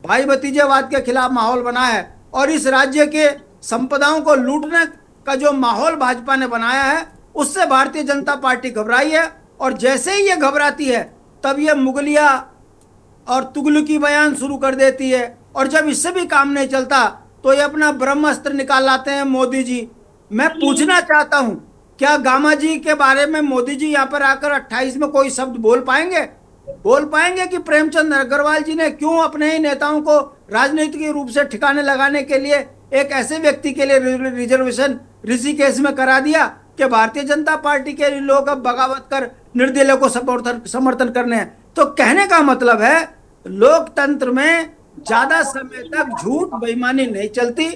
भाई भतीजेवाद के खिलाफ माहौल बना है और इस राज्य के संपदाओं को लूटने का जो माहौल भाजपा ने बनाया है, उससे भारतीय जनता पार्टी घबराई है। और जैसे ही ये घबराती है तब ये मुगलिया और तुगलकी बयान शुरू कर देती है और जब इससे भी काम नहीं चलता तो ये अपना ब्रह्मास्त्र निकाल लाते हैं मोदी जी। मैं पूछना चाहता हूं, क्या गामा जी के बारे में मोदी जी यहाँ पर आकर 28 में कोई शब्द बोल पाएंगे कि प्रेमचंद अग्रवाल जी ने क्यों अपने ही नेताओं को राजनीतिक रूप से ठिकाने लगाने के लिए एक ऐसे व्यक्ति के लिए रिजर्वेशन ऋषिकेश में करा दिया कि भारतीय जनता पार्टी के लोग अब बगावत कर निर्दलीय को समर्थन करने हैं। तो कहने का मतलब है लोकतंत्र में ज्यादा समय तक झूठ बेईमानी नहीं चलती।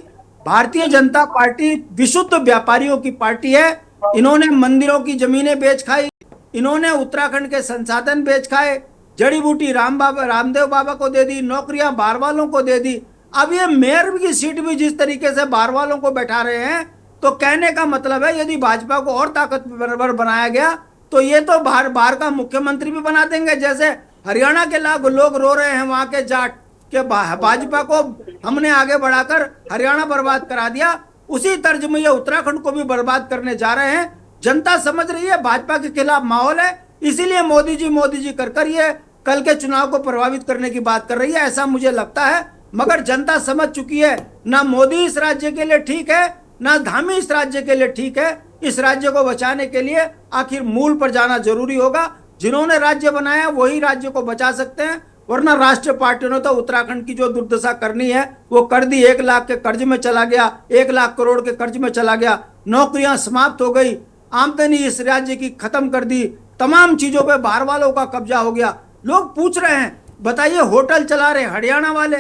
भारतीय जनता पार्टी विशुद्ध व्यापारियों की पार्टी है। इन्होंने मंदिरों की जमीनें बेच खाई, इन्होंने उत्तराखंड के संसाधन बेच खाए, जड़ी बूटी रामदेव बाबा को दे दी, नौकरियां बाहर वालों को दे दी। अब ये मेयर की सीट भी जिस तरीके से बाहर वालों को बैठा रहे हैं, तो कहने का मतलब है यदि भाजपा को और ताकतवर बनाया गया तो ये तो बाहर का मुख्यमंत्री भी बना देंगे। जैसे हरियाणा के लोग रो रहे हैं वहां के जाट कि भाजपा को हमने आगे बढ़ाकर हरियाणा बर्बाद करा दिया, उसी तर्ज में ये उत्तराखंड को भी बर्बाद करने जा रहे हैं। जनता समझ रही है भाजपा के खिलाफ माहौल है, इसीलिए मोदी जी कर ये कल के चुनाव को प्रभावित करने की बात कर रही है, ऐसा मुझे लगता है। मगर जनता समझ चुकी है, ना मोदी इस राज्य के लिए ठीक है, ना धामी इस राज्य के लिए ठीक है। इस राज्य को बचाने के लिए आखिर मूल पर जाना जरूरी होगा। जिन्होंने राज्य बनाया वही राज्य को बचा सकते हैं, वरना राष्ट्रीय पार्टियों ने तो उत्तराखंड की जो दुर्दशा करनी है वो कर दी। 1 लाख के कर्ज में चला गया, 1 लाख करोड़ के कर्ज में चला गया, नौकरियां समाप्त हो गई, आमदनी इस राज्य की खत्म कर दी, तमाम चीजों पे बाहर वालों का कब्जा हो गया। लोग पूछ रहे हैं, बताइए होटल चला रहे हरियाणा वाले,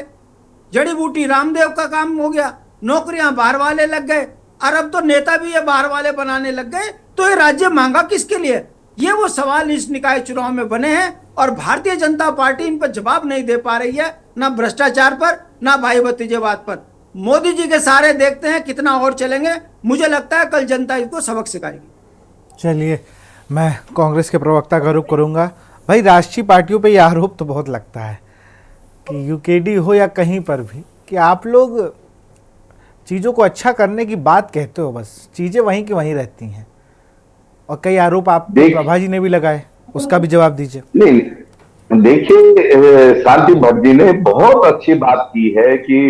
जड़ी बूटी रामदेव का काम हो गया, नौकरियां बाहर वाले लग गए, और अब तो नेता भी ये बाहर वाले बनाने लग गए। तो ये राज्य मांगा किसके लिए? ये वो सवाल इस निकाय चुनाव में बने हैं और भारतीय जनता पार्टी इन पर जवाब नहीं दे पा रही है, ना भ्रष्टाचार पर, ना भाई भतीजेवाद पर। मोदी जी के सहारे देखते हैं कितना और चलेंगे। मुझे लगता है कल जनता इसको सबक सिखाएगी। चलिए, मैं कांग्रेस के प्रवक्ता का रुख करूंगा। भाई, राष्ट्रीय पार्टियों पे ये आरोप तो बहुत लगता है कि यूकेडी हो या कहीं पर भी, कि आप लोग चीज़ों को अच्छा करने की बात कहते हो, बस चीज़ें वहीं की वहीं रहती हैं। और कई आरोप आप प्रभा जी ने भी लगाए, उसका भी जवाब दीजिए। नहीं, देखिए, शांति भट्ट जी ने बहुत अच्छी बात की है कि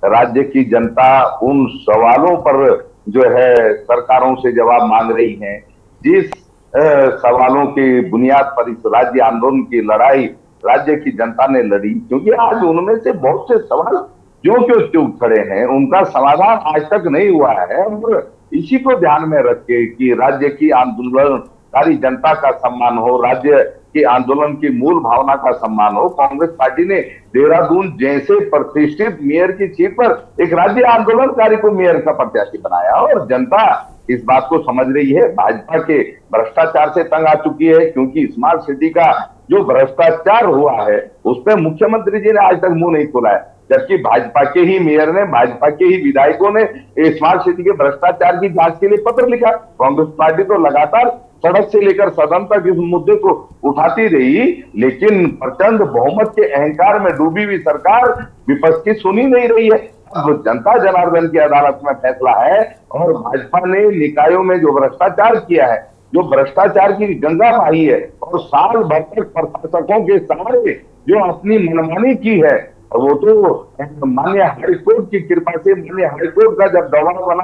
राज्य की जनता उन सवालों पर जो है सरकारों से जवाब मांग रही है, जिस सवालों की बुनियाद पर इस राज्य आंदोलन की लड़ाई राज्य की जनता ने लड़ी, क्योंकि आज उनमें से बहुत से सवाल जो क्यों खड़े हैं, उनका समाधान आज तक नहीं हुआ है। और इसी को ध्यान में रख के कि राज्य की आंदोलनकारी जनता का सम्मान हो, राज्य के आंदोलन की मूल भावना का सम्मान हो, कांग्रेस पार्टी ने देहरादून जैसे प्रतिष्ठित मेयर की सीट पर एक राज्य आंदोलनकारी को मेयर का प्रत्याशी बनाया। और जनता इस बात को समझ रही है, भाजपा के भ्रष्टाचार से तंग आ चुकी है, क्योंकि स्मार्ट सिटी का जो भ्रष्टाचार हुआ है उस पर मुख्यमंत्री जी ने आज तक मुंह नहीं खोला है, जबकि भाजपा के ही मेयर ने, भाजपा के ही विधायकों ने स्मार्ट सिटी के भ्रष्टाचार की जांच के लिए पत्र लिखा। कांग्रेस पार्टी तो लगातार सड़क से लेकर सदन तक इस मुद्दे को उठाती रही, लेकिन प्रचंड बहुमत के अहंकार में डूबी हुई सरकार विपक्ष की सुनी नहीं रही है। अब जनता जनार्दन की अदालत में फैसला है और भाजपा ने निकायों में जो भ्रष्टाचार किया है, जो भ्रष्टाचार की गंगा बहाई है, और साल भर तक प्रशासकों के सहारे जो अपनी मनमानी की है, वो तो माननीय हाईकोर्ट की कृपा से, माननीय हाईकोर्ट का जब दबाव बना,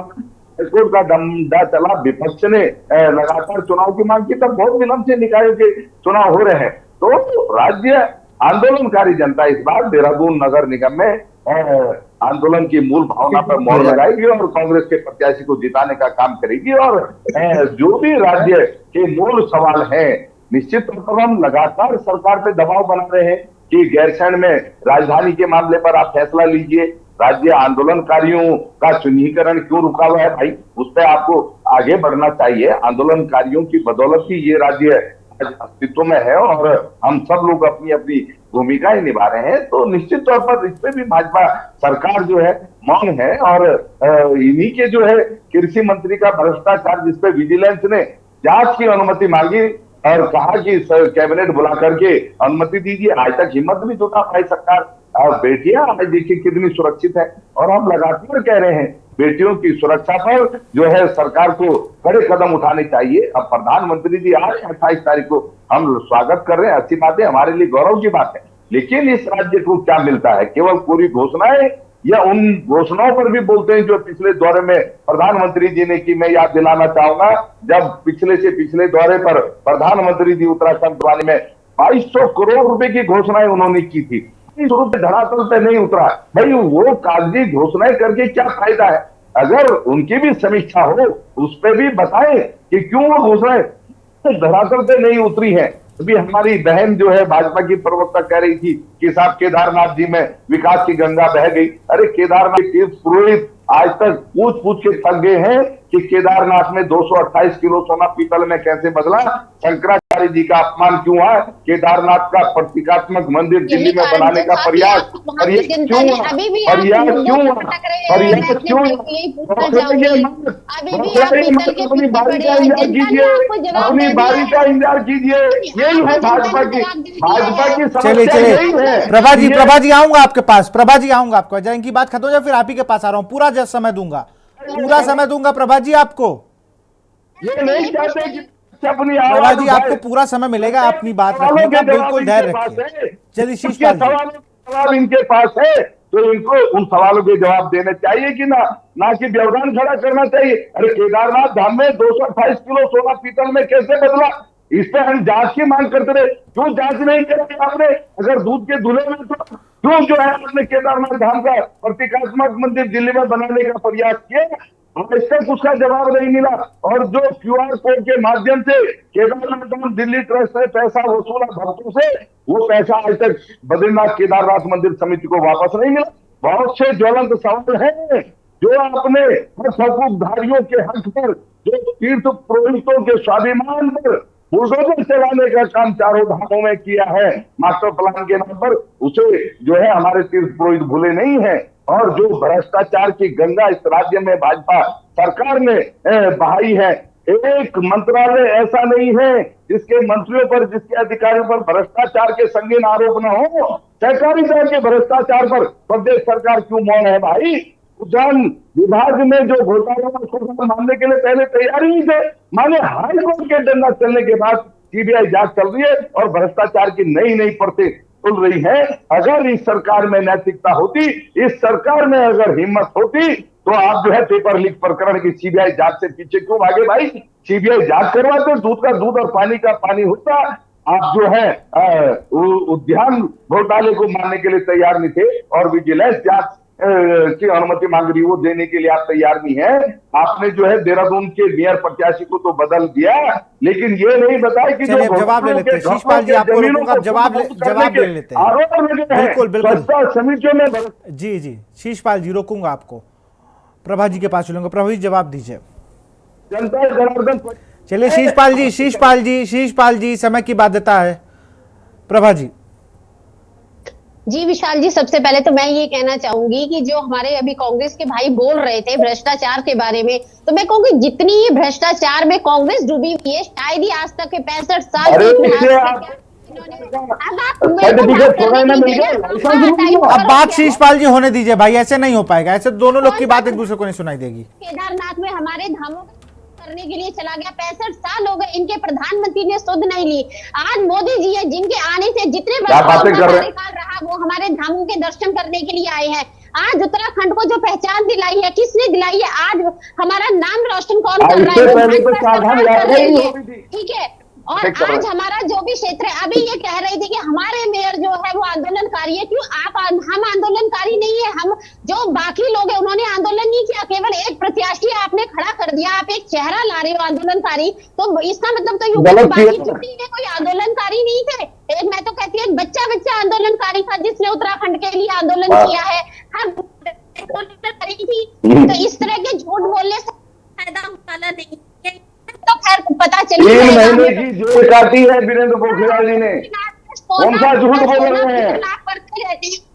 हाईकोर्ट का डंडा चला, विपक्ष ने लगातार चुनाव की मांग की, तब बहुत विलंब से निकायों के चुनाव हो रहे हैं। तो राज्य आंदोलनकारी जनता इस बार देहरादून नगर निगम में आंदोलन की मूल भावना पर मोहर लगाएगी और कांग्रेस के प्रत्याशी को जिताने का काम करेगी। और जो भी राज्य के मूल सवाल हैं, निश्चित तौर पर हम लगातार सरकार पे दबाव बना रहे हैं कि गैरसैंण में राजधानी के मामले पर आप फैसला लीजिए, राज्य आंदोलनकारियों का चिन्हीकरण क्यों रुका हुआ है भाई, उस पर आपको आगे बढ़ना चाहिए। आंदोलनकारियों की बदौलत ही ये राज्य अस्तित्व में है और हम सब लोग अपनी अपनी भूमिकाएं निभा रहे हैं। तो निश्चित तौर पर इस पे भी भाजपा सरकार जो है मौन है। और इन्हीं के जो है कृषि मंत्री का भ्रष्टाचार, जिसपे विजिलेंस ने जांच की अनुमति मांगी और कहा कि कैबिनेट बुला करके अनुमति दीजिए, आज तक हिम्मत नहीं जुटा पाई सरकार। और बेटियां आज देखिए कितनी सुरक्षित है, और हम लगातार कह रहे हैं बेटियों की सुरक्षा पर जो है सरकार को कड़े कदम उठाने चाहिए। अब प्रधानमंत्री जी आज 28 तारीख को हम स्वागत कर रहे हैं, अच्छी बात है, हमारे लिए गौरव की बात है। लेकिन इस राज्य को क्या मिलता है? केवल पूरी घोषणाएं, या उन घोषणाओं पर भी बोलते हैं जो पिछले दौरे में प्रधानमंत्री जी ने की। मैं याद दिलाना चाहूंगा, जब पिछले से पिछले दौरे पर प्रधानमंत्री जी उत्तराखंड वाले में 2200 करोड़ रुपए की घोषणाएं उन्होंने की थी, धरातल पे नहीं उतरा भाई। वो कागजी घोषणाएं करके क्या फायदा है? अगर उनकी भी समीक्षा हो, उस पर भी बताएं कि क्यों वो घोषणाएं धरातल पे नहीं उतरी है। अभी हमारी बहन जो है भाजपा की प्रवक्ता कह रही थी कि साहब केदारनाथ जी में विकास की गंगा बह गई। अरे केदारनाथ तीर्थ पुरोहित आज तक पूछ के थक गए हैं कि केदारनाथ में 228 किलो सोना पीतल में कैसे बदला, शंकराचार्य जी का अपमान क्यों हुआ, केदारनाथ का प्रतीकात्मक मंदिर दिल्ली में बनाने का प्रयास क्यों अपनी बारी का इंतजार कीजिए, अपनी बारी का इंतजार कीजिए। यही है भाजपा की चलिए प्रभा जी आऊंगा आपके पास, प्रभा जी आऊंगा आपको, जरा इनकी बात खत्म हो जाए फिर आप ही के पास आ रहा हूँ। पूरा समय दूंगा, पूरा समय दूंगा प्रभा जी आपको। ये नहीं चाहते कि अपनी प्रभा आवाज जी आपको पूरा समय मिलेगा अपनी बात रखने का, बिल्कुल धैर्य रखिए। चलिए शीशपाल जी, सवालों के जवाब इनके पास है तो इनको उन सवालों के जवाब देने चाहिए कि ना कि व्यवधान खड़ा करना चाहिए। अरे केदारनाथ धाम में 228 किलो सोना पीतल में कैसे बदला, इस पे हम जांच की मांग करते रहे, क्यों जांच नहीं करी आपने? अगर दूध के दूल्हे में तो क्यों जो है आपने केदारनाथ धाम का प्रतीकात्मक मंदिर दिल्ली में बनाने का प्रयास किया, आज तक उसका जवाब नहीं मिला। और जो QR कोड के माध्यम से केदारनाथ धाम दिल्ली ट्रस्ट से पैसा वसूला भक्तों से, वो पैसा आज तक बद्रीनाथ केदारनाथ मंदिर समिति को वापस नहीं मिला। बहुत से ज्वलंत सवाल हैं जो आपने हकधारियों के हक पर, जो तीर्थ पुरोहितों के स्वाभिमान पर बुलडोजर चलाने का काम चारों धामों में किया है मास्टर प्लान के नाम पर, उसे जो है हमारे तीर्थ पुरोहित भूले नहीं है। और जो भ्रष्टाचार की गंगा इस राज्य में भाजपा सरकार ने बहाई है, एक मंत्रालय ऐसा नहीं है जिसके मंत्रियों पर, जिसके अधिकारियों पर भ्रष्टाचार के संगीन आरोप न हो। सहकारिता के भ्रष्टाचार पर प्रदेश सरकार क्यों मौन है भाई? उद्यान विभाग में जो घोटाला मानने के लिए पहले तैयार ही थे, माने हाई कोर्ट के डंडा चलने के बाद सीबीआई जांच चल रही है और भ्रष्टाचार की नई नई परतें खुल रही है। अगर इस सरकार में नैतिकता होती, इस सरकार में अगर हिम्मत होती, तो आप जो है पेपर लीक प्रकरण की सीबीआई जांच से पीछे क्यों भागे भाई? सीबीआई जांच करवाते, दूध का दूध और पानी का पानी होता। आप जो है उद्यान घोटाले को मानने के लिए तैयार नहीं थे और विजिलेंस जांच की अनुमति मांग रही, वो देने के लिए आप तैयार नहीं है। आपने जो है देहरादून के मेयर प्रत्याशी को तो बदल दिया, लेकिन ये नहीं बताया कि जो जवाब ले लेते हैं शीशपाल जी, आपको रोकूंगा, जवाब ले लेते हैं। आरोप लगे हैं बिल्कुल बिल्कुल समितियों में। जी शीशपाल जी, रोकूंगा आपको, प्रभा जी के पास चलूंगा। प्रभा जी जवाब दीजिए। जनता जनार्दन, चलिए शीशपाल जी समय की बाध्यता है। प्रभा जी। जी विशाल जी, सबसे पहले तो मैं ये कहना चाहूंगी कि जो हमारे अभी कांग्रेस के भाई बोल रहे थे भ्रष्टाचार के बारे में, तो मैं कहूंगी जितनी ये भ्रष्टाचार में कांग्रेस डूबी हुई है, शायद ही आज तक के 65 साल अब बात शीशपाल जी होने दीजिए भाई, ऐसे नहीं हो पाएगा, ऐसे दोनों लोग की बात एक दूसरे को नहीं सुनाई देगी। केदारनाथ में हमारे धामों करने के लिए चला गया, 65 साल हो गए, इनके प्रधानमंत्री ने सुध नहीं ली। आज मोदी जी है जिनके आने से जितने कार्यकाल रहा वो हमारे धामों के दर्शन करने के लिए आए हैं। आज उत्तराखंड को जो पहचान दिलाई है, किसने दिलाई है? आज हमारा नाम रोशन कौन कर रहा है? ठीक है। और आज हमारा जो भी क्षेत्र है, अभी ये कह रही थी कि हमारे मेयर जो है वो आंदोलनकारी है। क्यों हम आंदोलनकारी नहीं है? हम जो बाकी लोग हैं उन्होंने आंदोलन नहीं किया, केवल एक प्रत्याशी आपने खड़ा कर दिया, आप एक चेहरा ला रहे हो आंदोलनकारी, तो इसका मतलब तो बाकी छुट्टी में कोई आंदोलनकारी नहीं थे। एक मैं तो कहती हूँ बच्चा आंदोलनकारी था जिसने उत्तराखंड के लिए आंदोलन किया है। हर करी थी, तो इस तरह के झूठ बोलने से फायदा उठाना नहीं है। तो खैर पता चली 3 महीने की जेल काटी है वीरेंद्र पोखरियाल जी ने, कौन सा झूठ बोल रहे हैं?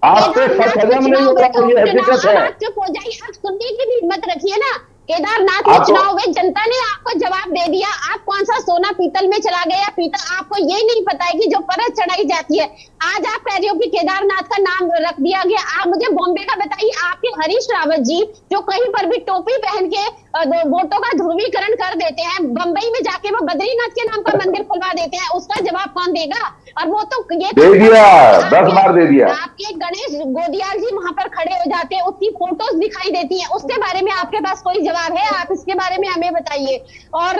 आपसे सच हजम नहीं हो रहा, ये हकीकत है। चुप हो जाइए, आप सुनने की भी हिम्मत रखिए ना। केदारनाथ में चुनाव हुए, जनता ने आपको जवाब दे दिया। आप कौन सा सोना पीतल में चला गया पीतल, आपको ये नहीं पता है कि जो परत चढ़ाई जाती है। आज आप कह रहे हो कि केदारनाथ का नाम रख दिया गया। आप मुझे बॉम्बे का बताइए, आपके हरीश रावत जी जो कहीं पर भी टोपी पहन के वोटों का ध्रुवीकरण कर देते हैं, बंबई में जाके वो बद्रीनाथ के नाम का मंदिर खुलवा देते हैं, उसका जवाब कौन देगा? और वो तो ये दे दिया, 10 बार दे दिया। आपके गणेश गोदियाल जी वहां पर खड़े हो जाते हैं, उसकी फोटोज दिखाई देती है, उसके बारे में आपके पास कोई जवाब है? आप इसके बारे में हमें बताइए। और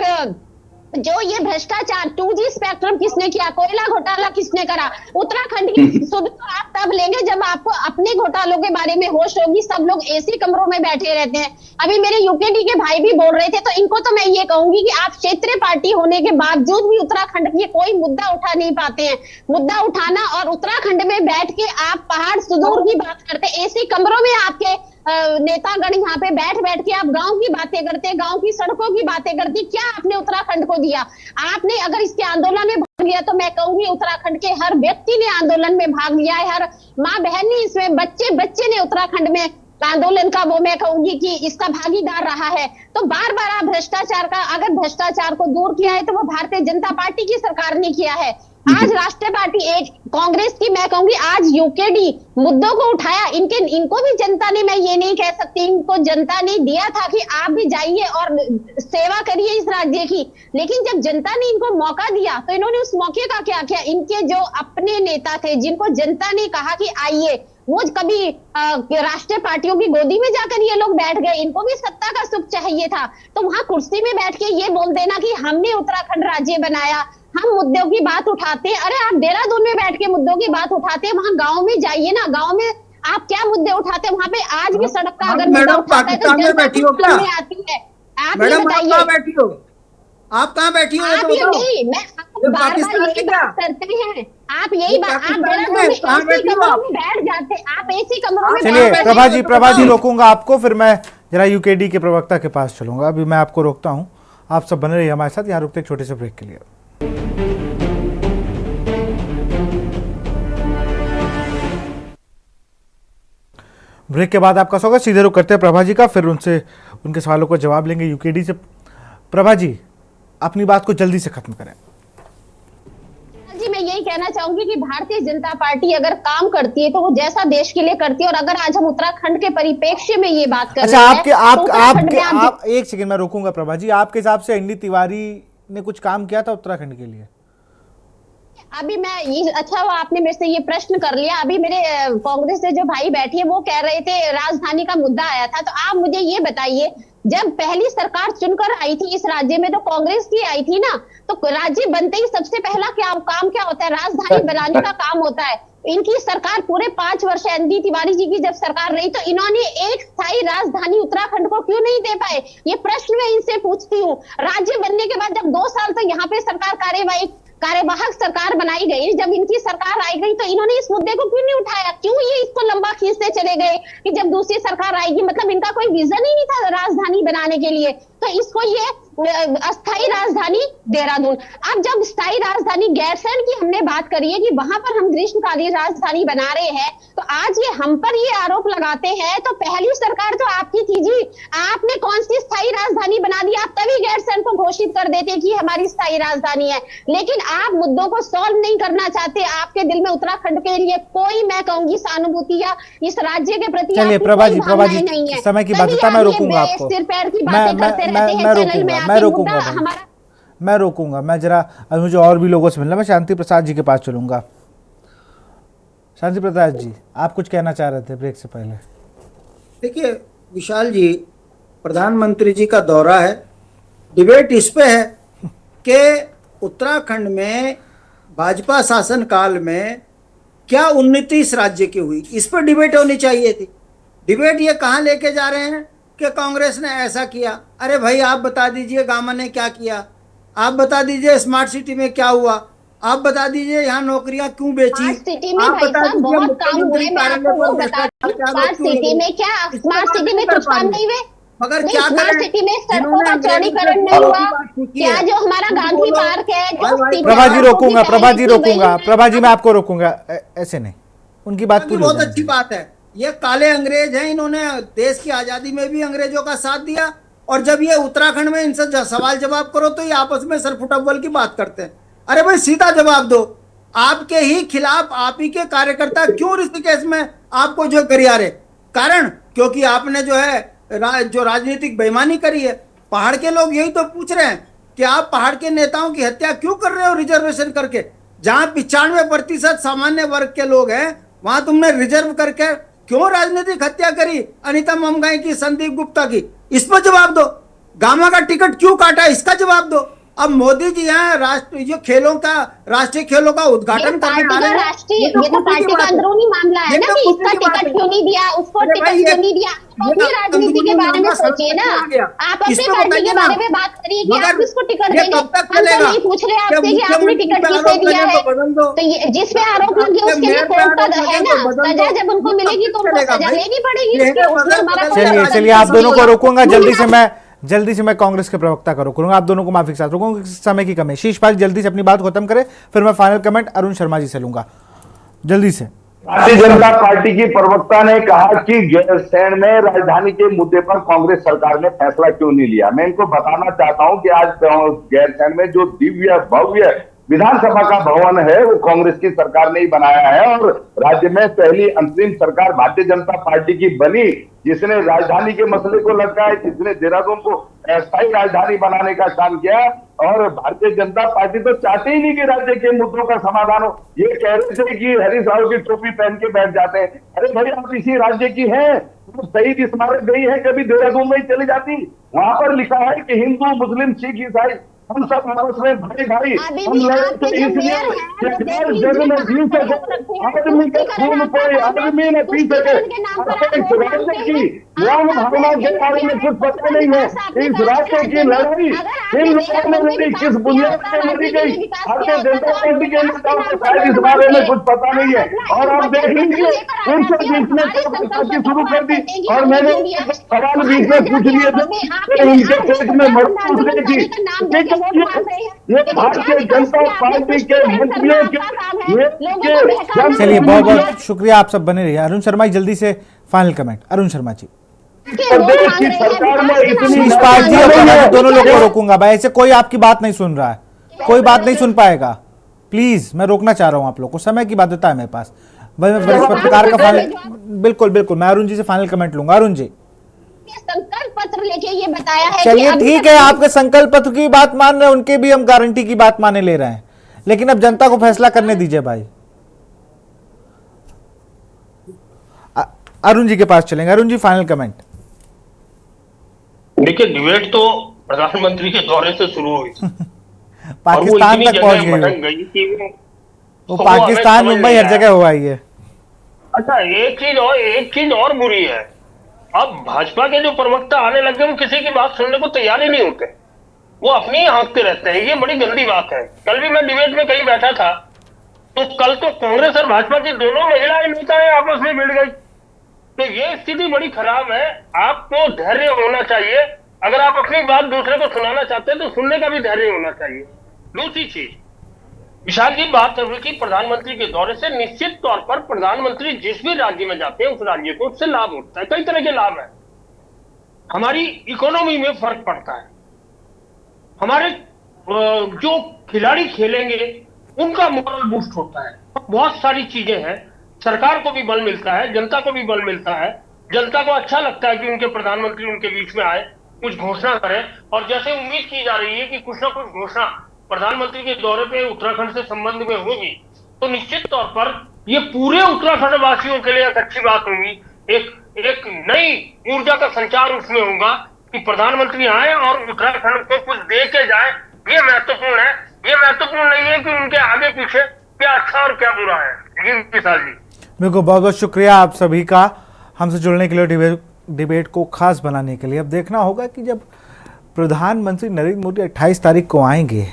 जो ये भ्रष्टाचार 2G स्पेक्ट्रम किसने किया, कोयला घोटाला किसने करा, उत्तराखंड की सुध तो आप तब लेंगे जब आपको अपने घोटालों के बारे में होश होगी। सब लोग एसी कमरों में बैठे रहते हैं। अभी मेरे यूकेडी के भाई भी बोल रहे थे, तो इनको तो मैं ये कहूंगी कि आप क्षेत्रीय पार्टी होने के बावजूद भी उत्तराखंड की कोई मुद्दा उठा नहीं पाते हैं। मुद्दा उठाना और उत्तराखंड में बैठ के आप पहाड़ सुदूर की बात करते, एसी कमरों में आपके नेतागण यहाँ पे बैठ के आप गांव की बातें करते, गांव की सड़कों की बातें करते। क्या आपने उत्तराखंड को दिया? आपने अगर इसके आंदोलन में भाग लिया तो मैं कहूंगी उत्तराखंड के हर व्यक्ति ने आंदोलन में भाग लिया है, हर माँ बहन ने इसमें, बच्चे ने उत्तराखंड में आंदोलन का वो मैं कहूंगी कि इसका भागीदार रहा है। तो बार बार आप भ्रष्टाचार का, अगर भ्रष्टाचार को दूर किया है तो वो भारतीय जनता पार्टी की सरकार ने किया है। आज राष्ट्रीय पार्टी एक कांग्रेस की, मैं कहूंगी आज यूकेडी मुद्दों को उठाया। इनको भी जनता ने, मैं ये नहीं कह सकती इनको जनता ने दिया था कि आप भी जाइए और सेवा करिए इस राज्य की, लेकिन जब जनता ने इनको मौका दिया तो इन्होंने उस मौके का क्या किया। इनके जो अपने नेता थे जिनको जनता ने कहा कि आइए, वो कभी राष्ट्रीय पार्टियों की गोदी में जाकर ये लोग बैठ गए। इनको भी सत्ता का सुख चाहिए था, तो वहां कुर्सी में बैठ के ये बोल देना कि हमने उत्तराखंड राज्य बनाया, हम मुद्दों की बात उठाते हैं। अरे आप देहरादून में बैठ के मुद्दों की बात उठाते हैं, वहां गांव में जाइए ना, गांव में आप क्या मुद्दे उठाते हैं? वहां पे आज भी सड़क का अगर मुद्दा उठाता है तो जनता आती है। आप ये बताइए, आप कहाँ बैठी हो? आप ये नहीं, मैं बार-बार यही बात करते हैं, आप यही बात, आप देहरादून में एसी कमरों में बैठ जाते हैं, आप एसी कमरों में। चलिए प्रभा जी रोकूंगा आपको, फिर मैं जरा यूकेडी के प्रवक्ता के पास चलूंगा। अभी मैं आपको रोकता हूं, आप सब बने रहिए हमारे साथ। यहाँ रुकते एक छोटे से ब्रेक के लिए। ब्रेक के बाद आपका स्वागत। सीधे रुक करते हैं प्रभा जी का, फिर उनसे उनके सवालों का जवाब लेंगे यूकेडी से। प्रभा जी, अपनी बात को जल्दी से खत्म करें। जी मैं यही कहना चाहूंगी कि भारतीय जनता पार्टी अगर काम करती है तो वो जैसा देश के लिए करती है, और अगर आज हम उत्तराखंड के परिप्रेक्ष्य में ये बात कर रहे हैं। आप एक सेकंड में रोकूंगा प्रभा जी। आपके हिसाब से एनडी तिवारी ने कुछ काम किया था उत्तराखंड के लिए? अभी मैं ये, अच्छा हुआ आपने मेरे से ये प्रश्न कर लिया। अभी मेरे कांग्रेस से जो भाई बैठी है वो कह रहे थे राजधानी का मुद्दा आया था, तो आप मुझे ये बताइए, जब पहली सरकार चुनकर आई थी इस राज्य में तो कांग्रेस की आई थी ना, तो राज्य बनते ही सबसे पहला काम क्या होता है? राजधानी बनाने का काम होता है। इनकी सरकार पूरे 5 वर्ष एनडी तिवारी जी की जब सरकार रही तो इन्होंने एक स्थायी राजधानी उत्तराखंड को क्यों नहीं दे पाए? ये प्रश्न मैं इनसे पूछती हूँ। राज्य बनने के बाद जब 2 साल तक यहाँ पे सरकार कार्यवाहक सरकार बनाई गई, जब इनकी सरकार आई गई तो इन्होंने इस मुद्दे को क्यों नहीं उठाया? क्यों ये इसको लंबा खींचते चले गए कि जब दूसरी सरकार आएगी? मतलब इनका कोई विजन ही नहीं था राजधानी बनाने के लिए। तो इसको ये अस्थायी राजधानी देहरादून। अब जब स्थायी राजधानी गैरसैंण की हमने बात करी है कि वहां पर हम ग्रीष्मकालीन राजधानी बना रहे हैं, तो आज ये हम पर ये आरोप लगाते हैं, तो पहली सरकार तो आपकी थी जी, आपने कौन सी स्थायी राजधानी बना दी? आप तभी गैरसैंण को घोषित कर देते कि हमारी स्थायी राजधानी है, लेकिन आप मुद्दों को सॉल्व नहीं करना चाहते। आपके दिल में उत्तराखंड के लिए कोई, मैं कहूंगी, सहानुभूति या इस राज्य के प्रति प्रभा जी समय की बाध्यता, मैं रोकूंगा आपको, सिर पैर की बातें करते रहते हैं चैनल में। मैं रोकूंगा। मैं जरा मुझे और भी लोगों से मिलना, मैं शांति प्रसाद जी के पास चलूंगा। शांति प्रसाद जी, आप कुछ कहना चाह रहे थे ब्रेक से पहले? देखिए विशाल जी, प्रधानमंत्री जी का दौरा है, डिबेट इस पे है कि उत्तराखंड में भाजपा शासन काल में क्या उन्नति इस राज्य की हुई, इस पर डिबेट होनी चाहिए थी। डिबेट ये कहाँ लेके जा रहे हैं कि कांग्रेस ने ऐसा किया। अरे भाई आप बता दीजिए गामा ने क्या किया, आप बता दीजिए स्मार्ट सिटी में क्या हुआ, आप बता दीजिए यहाँ नौकरियां क्यों बेची, आप बता दीजिए बहुत काम हुए। मैं आपको वो बता दूं, स्मार्ट सिटी में क्या, स्मार्ट सिटी में कुछ काम नहीं हुए, मगर क्या स्मार्ट सिटी में सड़कों का चौड़ीकरण नहीं हुआ क्या? जो हमारा गांधी पार्क है, प्रभा जी रोकूंगा, प्रभा जी मैं आपको रोकूंगा, ऐसे नहीं, उनकी बात पूरी। बहुत अच्छी बात है, ये काले अंग्रेज हैं, इन्होंने देश की आजादी में भी अंग्रेजों का साथ दिया, और जब ये उत्तराखंड में इनसे सवाल जवाब करो तो ये आपस में सरफुटअव्वल की बात करते हैं। अरे भाई सीधा जवाब दो, आपके ही खिलाफ आप ही के कार्यकर्ता क्यों ऋषिकेश में आपको जो करिया रहे? कारण क्योंकि आपने जो है जो राजनीतिक बेईमानी करी है। पहाड़ के लोग यही तो पूछ रहे हैं कि आप पहाड़ के नेताओं की हत्या क्यों कर रहे हो रिजर्वेशन करके? जहां 95% सामान्य वर्ग के लोग हैं वहां तुमने रिजर्व करके क्यों राजनीतिक हत्या करी? अनिता ममगाई की, संदीप गुप्ता की, इस पर जवाब दो। गामा का टिकट क्यों काटा, इसका जवाब दो। अब मोदी जी यहाँ राष्ट्रीय खेलों का उद्घाटन करने आ रहे हैं। ये तो पार्टी का अंदरूनी मामला है ना कि इसका टिकट क्यों नहीं दिया, उसको टिकट क्यों नहीं दिया। अपनी राजनीति के बारे में सोचिए ना, आप अपनी पार्टी के बारे में बात करिए कि आप किसको टिकट देंगे। हम तो नहीं पूछ रहे आपसे कि आपने टिकट किसे दिया है, तो जिस पे आरोप लगे उसके लिए कोर्ट का है ना, सजा जब उनको मिलेगी तो उनको सजा लेनी पड़ेगी। चलिए आप दोनों को रोकूंगा, जल्दी से मैं कांग्रेस के प्रवक्ता का रोकूंगा, आप दोनों को माफी के साथ रोकूंगा, समय की कमी। शीश पाल जल्दी से अपनी बात खत्म करें, फिर मैं फाइनल कमेंट अरुण शर्मा जी से लूंगा, जल्दी से। भारतीय जनता पार्टी की प्रवक्ता ने कहा कि गैरसैंण में राजधानी के मुद्दे पर कांग्रेस सरकार ने फैसला क्यों नहीं लिया। मैं इनको बताना चाहता हूं कि आज गैरसैंण में जो दिव्य भव्य विधानसभा का भवन है वो कांग्रेस की सरकार ने ही बनाया है, और राज्य में पहली अंतरिम सरकार भारतीय जनता पार्टी की बनी, जिसने राजधानी के मसले को लटकाया, जिसने देहरादून को स्थायी राजधानी बनाने का काम किया। और भारतीय जनता पार्टी तो चाहती ही नहीं कि राज्य के मुद्दों का समाधान हो। ये कह रहे थे कि हरीश राव की टोपी पहन के बैठ जाते हैं। अरे भाई, आप इसी राज्य की हैं, तो शहीद स्मारक गई है, कभी देहरादून में ही चली जाती। वहां पर लिखा है कि हिंदू, मुस्लिम, सिख, ईसाई हम सब आपस में भाई भाई, हम लड़ते इसलिए जग में जी सके, आदमी के खून कोई आदमी न पी सके। राज्य की राम भावना के बारे में कुछ पता नहीं है। इस राज्य की लड़ाई इन लोगों ने लड़ी, किस बुनियाद पर लड़ी गई, भारतीय जनता पार्टी के नेताओं को शायद इस बारे में कुछ पता नहीं है। और आप देख लीजिए, उनसे बीच में शुरू कर दी, और मैंने सवाल बीच में पूछ लिए थे, उनके पेट में मरकूज गई थी। ये भारतीय जनता पार्टी के मंत्रियों के चलिए, बहुत बहुत शुक्रिया, आप सब बने रहिए। अरुण शर्मा जी, जल्दी से फाइनल कमेंट। अरुण शर्मा जी। प्रदेश की सरकार में इतनी शिषपाल जी और मैं दोनों लोग को रोकूंगा भाई, ऐसे कोई आपकी बात नहीं सुन रहा है, कोई बात नहीं सुन पाएगा। प्लीज, मैं रोकना चाह रहा हूं आप लोग को, समय की बाध्यता है मेरे पास। वरिष्ठ पत्रकार का फाइनल, बिल्कुल बिल्कुल, मैं अरुण जी से फाइनल कमेंट लूंगा। अरुण जी, संकल्प पत्र लेके ये बताया है। चलिए ठीक है, आपके संकल्प पत्र की बात मान रहे हैं, उनके भी हम गारंटी की बात माने ले रहे हैं, लेकिन अब जनता को फैसला करने दीजिए भाई। अरुण जी के पास चलेंगे। Arun ji, final comment. देखिए, डिबेट तो प्रधानमंत्री के दौरे से शुरू हुई पाकिस्तान तक पहुंच गई वो पाकिस्तान, मुंबई, हर जगह हुआ है। अच्छा, एक चीज और बुरी है, अब भाजपा के जो प्रवक्ता आने लगे वो किसी की बात सुनने को तैयार ही नहीं होते, वो अपनी ही हाँकते रहते हैं। ये बड़ी गंदी बात है। कल भी मैं डिबेट में कहीं बैठा था, तो कल तो कांग्रेस और भाजपा की दोनों महिलाएं नेताएं आपस में मिल गई, तो ये स्थिति बड़ी खराब है। आपको धैर्य होना चाहिए, अगर आप अपनी बात दूसरे को सुनाना चाहते हैं तो सुनने का भी धैर्य होना चाहिए। दूसरी चीज, विशाल जी बात कर रही थी प्रधानमंत्री के दौरे से, निश्चित तौर पर प्रधानमंत्री जिस भी राज्य में जाते हैं उस राज्य को उससे लाभ होता है, कई तरह के लाभ है। हमारी इकोनॉमी में फर्क पड़ता है, हमारे जो खिलाड़ी खेलेंगे उनका मोरल बूस्ट होता है, बहुत सारी चीजें हैं। सरकार को भी बल मिलता है, जनता को भी बल मिलता है, जनता को अच्छा लगता है कि उनके प्रधानमंत्री उनके बीच में आए, कुछ घोषणा करें। और जैसे उम्मीद की जा रही है कि कुछ ना कुछ घोषणा प्रधानमंत्री के दौरे पे उत्तराखंड से संबंध में होगी, तो निश्चित तौर पर ये पूरे उत्तराखंड वासियों के लिए एक अच्छी बात होगी। एक नई ऊर्जा का संचार उसमें होगा कि प्रधानमंत्री आए और उत्तराखंड को कुछ दे के जाए। ये महत्वपूर्ण है। ये महत्वपूर्ण नहीं है कि उनके आगे पीछे क्या अच्छा और क्या बुरा है। जी विशाल जी, बिल्कुल, बहुत बहुत शुक्रिया आप सभी का हमसे जुड़ने के लिए, डिबेट को खास बनाने के लिए। अब देखना होगा कि जब प्रधानमंत्री नरेंद्र मोदी 28 तारीख को आएंगे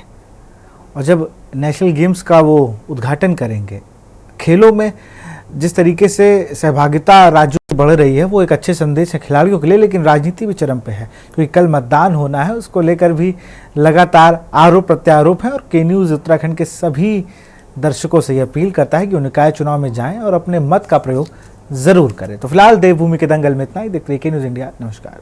और जब नेशनल गेम्स का वो उद्घाटन करेंगे, खेलों में जिस तरीके से सहभागिता राज्यों में बढ़ रही है वो एक अच्छे संदेश है खिलाड़ियों के लिए, लेकिन राजनीति भी चरम पे है क्योंकि कल मतदान होना है, उसको लेकर भी लगातार आरोप प्रत्यारोप है। और के न्यूज़ उत्तराखंड के सभी दर्शकों से यह अपील करता है कि वो निकाय चुनाव में जाएं और अपने मत का प्रयोग ज़रूर करें। तो फिलहाल देवभूमि के दंगल में इतना ही। देखते रहिए के न्यूज़ इंडिया। नमस्कार।